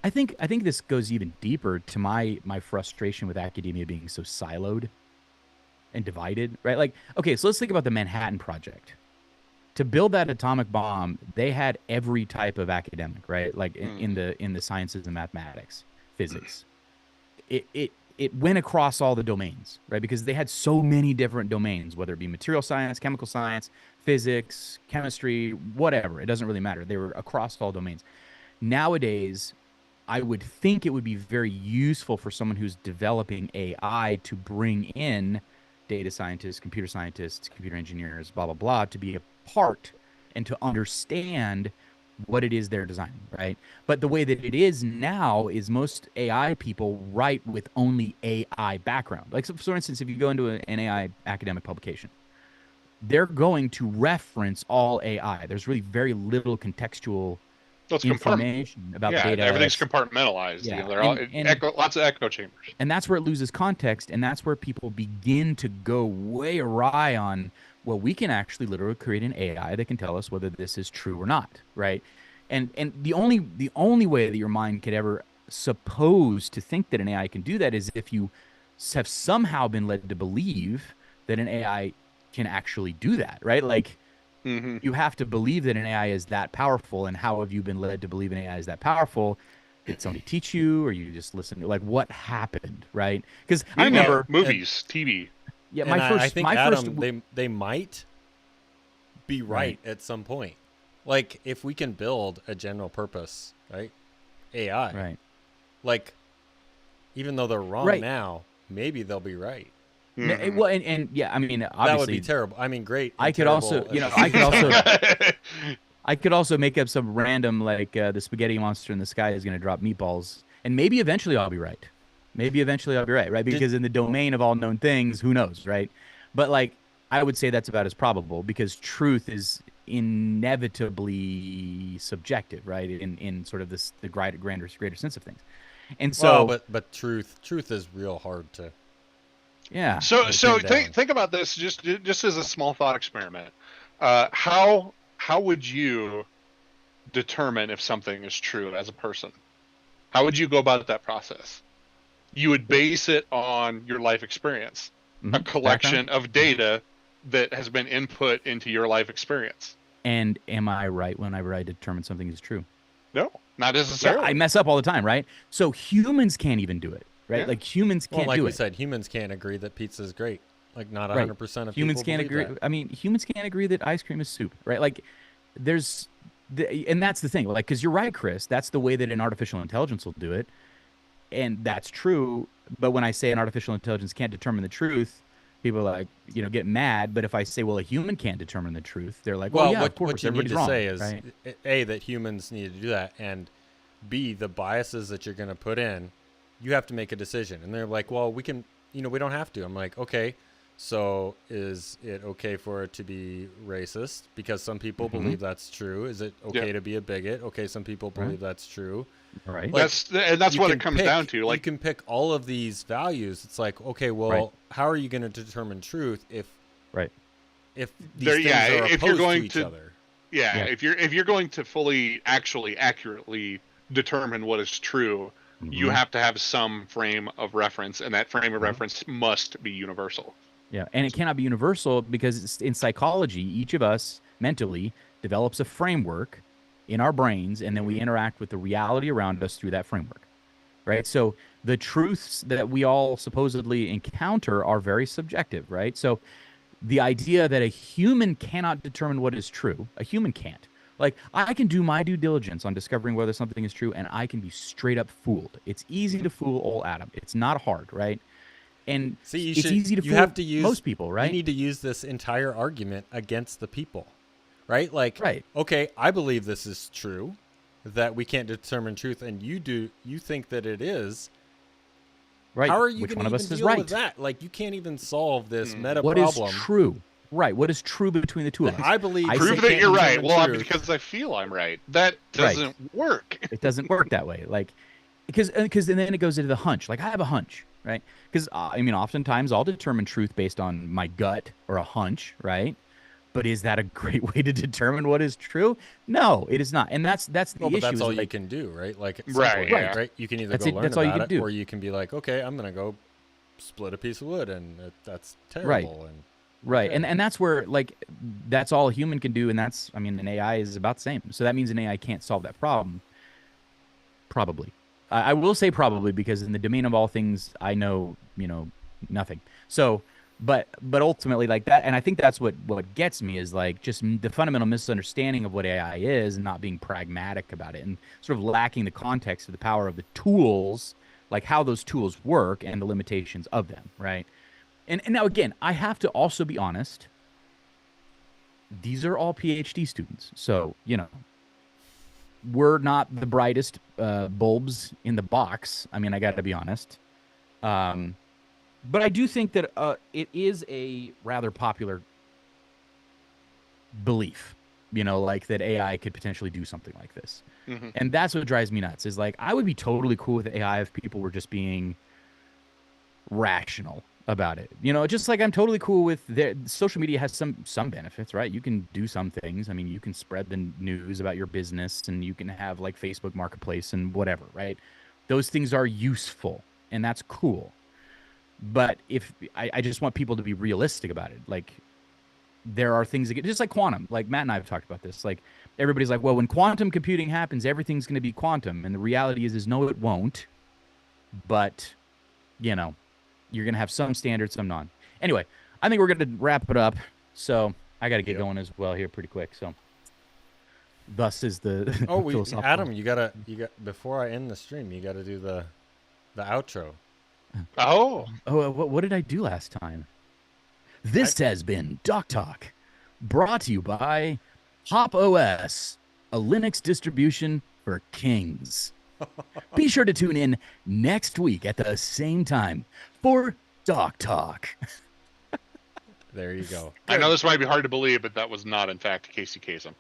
Speaker 2: I think this goes even deeper to my frustration with academia being so siloed and divided, right? Like, okay, so let's think about the Manhattan Project. To build that atomic bomb, they had every type of academic, right? Like in the sciences and mathematics, physics. It went across all the domains, right? Because they had so many different domains, whether it be material science, chemical science, physics, chemistry, whatever. It doesn't really matter. They were across all domains. Nowadays, I would think it would be very useful for someone who's developing AI to bring in data scientists, computer engineers, blah, blah, blah, to be a part and to understand what it is they're designing, right? But the way that it is now is most AI people write with only AI background. Like, so for instance, if you go into an AI academic publication, they're going to reference all AI. There's really very little contextual information about the data.
Speaker 3: Everything's compartmentalized.
Speaker 2: Yeah.
Speaker 3: They're all lots of echo chambers.
Speaker 2: And that's where it loses context, and that's where people begin to go way awry on, well, we can actually literally create an AI that can tell us whether this is true or not, right? And the only way that your mind could ever suppose to think that an AI can do that is if you have somehow been led to believe that an AI can actually do that, right? Like, you have to believe that an AI is that powerful. And how have you been led to believe an AI is that powerful? Did somebody teach you, or you just listen to, like, what happened, right? Because I remember
Speaker 3: movies, TV.
Speaker 2: Yeah,
Speaker 1: I think Adam, they might be right at some point. Like, if we can build a general purpose, right, AI,
Speaker 2: right,
Speaker 1: like, even though they're wrong now, maybe they'll be right.
Speaker 2: Well, and yeah, I mean, obviously
Speaker 1: that would be terrible. I mean, great.
Speaker 2: I could also, I could also make up some random, like, the spaghetti monster in the sky is going to drop meatballs, and maybe eventually I'll be right. Right? Because in the domain of all known things, who knows, right? But, like, I would say that's about as probable, because truth is inevitably subjective, right? In sort of the greater sense of things. And so,
Speaker 1: but truth is real hard to.
Speaker 2: Yeah.
Speaker 3: So think about this just as a small thought experiment. How would you determine if something is true as a person? How would you go about that process? You would base it on your life experience, a collection of data that has been input into your life experience.
Speaker 2: And am I right whenever I determine something is true?
Speaker 3: No, not necessarily.
Speaker 2: Yeah, I mess up all the time, right? So humans can't even do it. Right, yeah. Like humans can't do it.
Speaker 1: Like we said, humans can't agree that pizza is great. Like, not 100% of
Speaker 2: humans can't agree.
Speaker 1: That.
Speaker 2: I mean, humans can't agree that ice cream is soup, right? Like, and that's the thing. Like, because you're right, Chris. That's the way that an artificial intelligence will do it, and that's true. But when I say an artificial intelligence can't determine the truth, people are like, get mad. But if I say, well, a human can't determine the truth, they're like, well, yeah, of course.
Speaker 1: What you need to
Speaker 2: wrong,
Speaker 1: say is
Speaker 2: right?
Speaker 1: A, that humans need to do that, and B, the biases that you're going to put in. You have to make a decision. And they're like, well, we can, we don't have to. I'm like, okay, so is it okay for it to be racist? Because some people believe that's true. Is it okay to be a bigot? Okay, some people believe that's true.
Speaker 2: Right.
Speaker 1: Like,
Speaker 3: that's what it comes down to. Like,
Speaker 1: you can pick all of these values. It's like, okay, well, how are you going to determine truth if these things are opposed to each other?
Speaker 3: Yeah, if you're going to fully, actually, accurately determine what is true, you have to have some frame of reference, and that frame of reference must be universal.
Speaker 2: Yeah, and it cannot be universal because in psychology, each of us mentally develops a framework in our brains, and then we interact with the reality around us through that framework, right? So the truths that we all supposedly encounter are very subjective, right? So the idea that a human cannot determine what is true, a human can't. Like, I can do my due diligence on discovering whether something is true, and I can be straight up fooled. It's easy to fool old Adam. It's not hard, right? And
Speaker 1: See,
Speaker 2: it's easy to
Speaker 1: you
Speaker 2: fool
Speaker 1: have to use,
Speaker 2: most people, right?
Speaker 1: You need to use this entire argument against the people, right? Like,
Speaker 2: Right.
Speaker 1: okay, I believe this is true, that we can't determine truth, and you think that it is.
Speaker 2: Right.
Speaker 1: How are you
Speaker 2: Which
Speaker 1: going
Speaker 2: one
Speaker 1: to
Speaker 2: of
Speaker 1: even
Speaker 2: us is
Speaker 1: deal
Speaker 2: right?
Speaker 1: with that? Like, you can't even solve this meta
Speaker 2: What is
Speaker 1: problem.
Speaker 2: true? Right. What is true between the two of us?
Speaker 1: I believe
Speaker 2: I
Speaker 3: Prove
Speaker 2: say
Speaker 3: that
Speaker 1: can't
Speaker 3: you're right.
Speaker 1: determine
Speaker 3: Well,
Speaker 1: truth.
Speaker 3: because I feel I'm right. That
Speaker 2: Right.
Speaker 3: doesn't work.
Speaker 2: It doesn't work that way. Like, because and then it goes into the hunch. Like, I have a hunch, right? Because I mean, oftentimes I'll determine truth based on my gut or a hunch, right? But is that a great way to determine what is true? No, it is not. And that's the
Speaker 1: Well,
Speaker 2: issue.
Speaker 1: but that's
Speaker 2: is
Speaker 1: all you
Speaker 2: like,
Speaker 1: can do, right? Like, at some
Speaker 3: Right,
Speaker 1: point,
Speaker 3: yeah.
Speaker 1: right? You can either
Speaker 2: That's
Speaker 1: go
Speaker 2: it.
Speaker 1: learn
Speaker 2: That's all you
Speaker 1: about
Speaker 2: can
Speaker 1: it,
Speaker 2: do.
Speaker 1: or you can be like, okay, I'm going to go split a piece of wood, and that's
Speaker 2: Right.
Speaker 1: terrible. And
Speaker 2: Right.
Speaker 1: okay.
Speaker 2: And that's where, like, that's all a human can do. And that's, I mean, an AI is about the same. So that means an AI can't solve that problem. Probably. I will say probably because in the domain of all things, I know, nothing. So, but ultimately, like that, and I think that's what gets me is like just the fundamental misunderstanding of what AI is and not being pragmatic about it and sort of lacking the context of the power of the tools, like how those tools work and the limitations of them, right? And now again, I have to also be honest. These are all PhD students, so we're not the brightest bulbs in the box. I mean, I got to be honest. But I do think that it is a rather popular belief, like that AI could potentially do something like this.
Speaker 3: Mm-hmm.
Speaker 2: And that's what drives me nuts is like, I would be totally cool with AI if people were just being rational about it. Just like I'm totally cool with social media has some benefits, right? You can do some things. I mean, you can spread the news about your business and you can have like Facebook Marketplace and whatever, right? Those things are useful and that's cool. But if I just want people to be realistic about it, like there are things that just like quantum, like Matt and I have talked about this. Like everybody's like, well, when quantum computing happens, everything's going to be quantum. And the reality is no, it won't. But, you're going to have some standards, some non. Anyway, I think we're going to wrap it up. So I got to get going as well here pretty quick. So thus is the philosophical.
Speaker 1: Adam, you got before I end the stream, you got to do the outro.
Speaker 3: Oh,
Speaker 2: what did I do last time? This has been Doc Talk, brought to you by Hop OS, a Linux distribution for kings. Be sure to tune in next week at the same time for Doc Talk.
Speaker 1: There you go.
Speaker 3: I know this might be hard to believe, but that was not, in fact, Casey Kasem.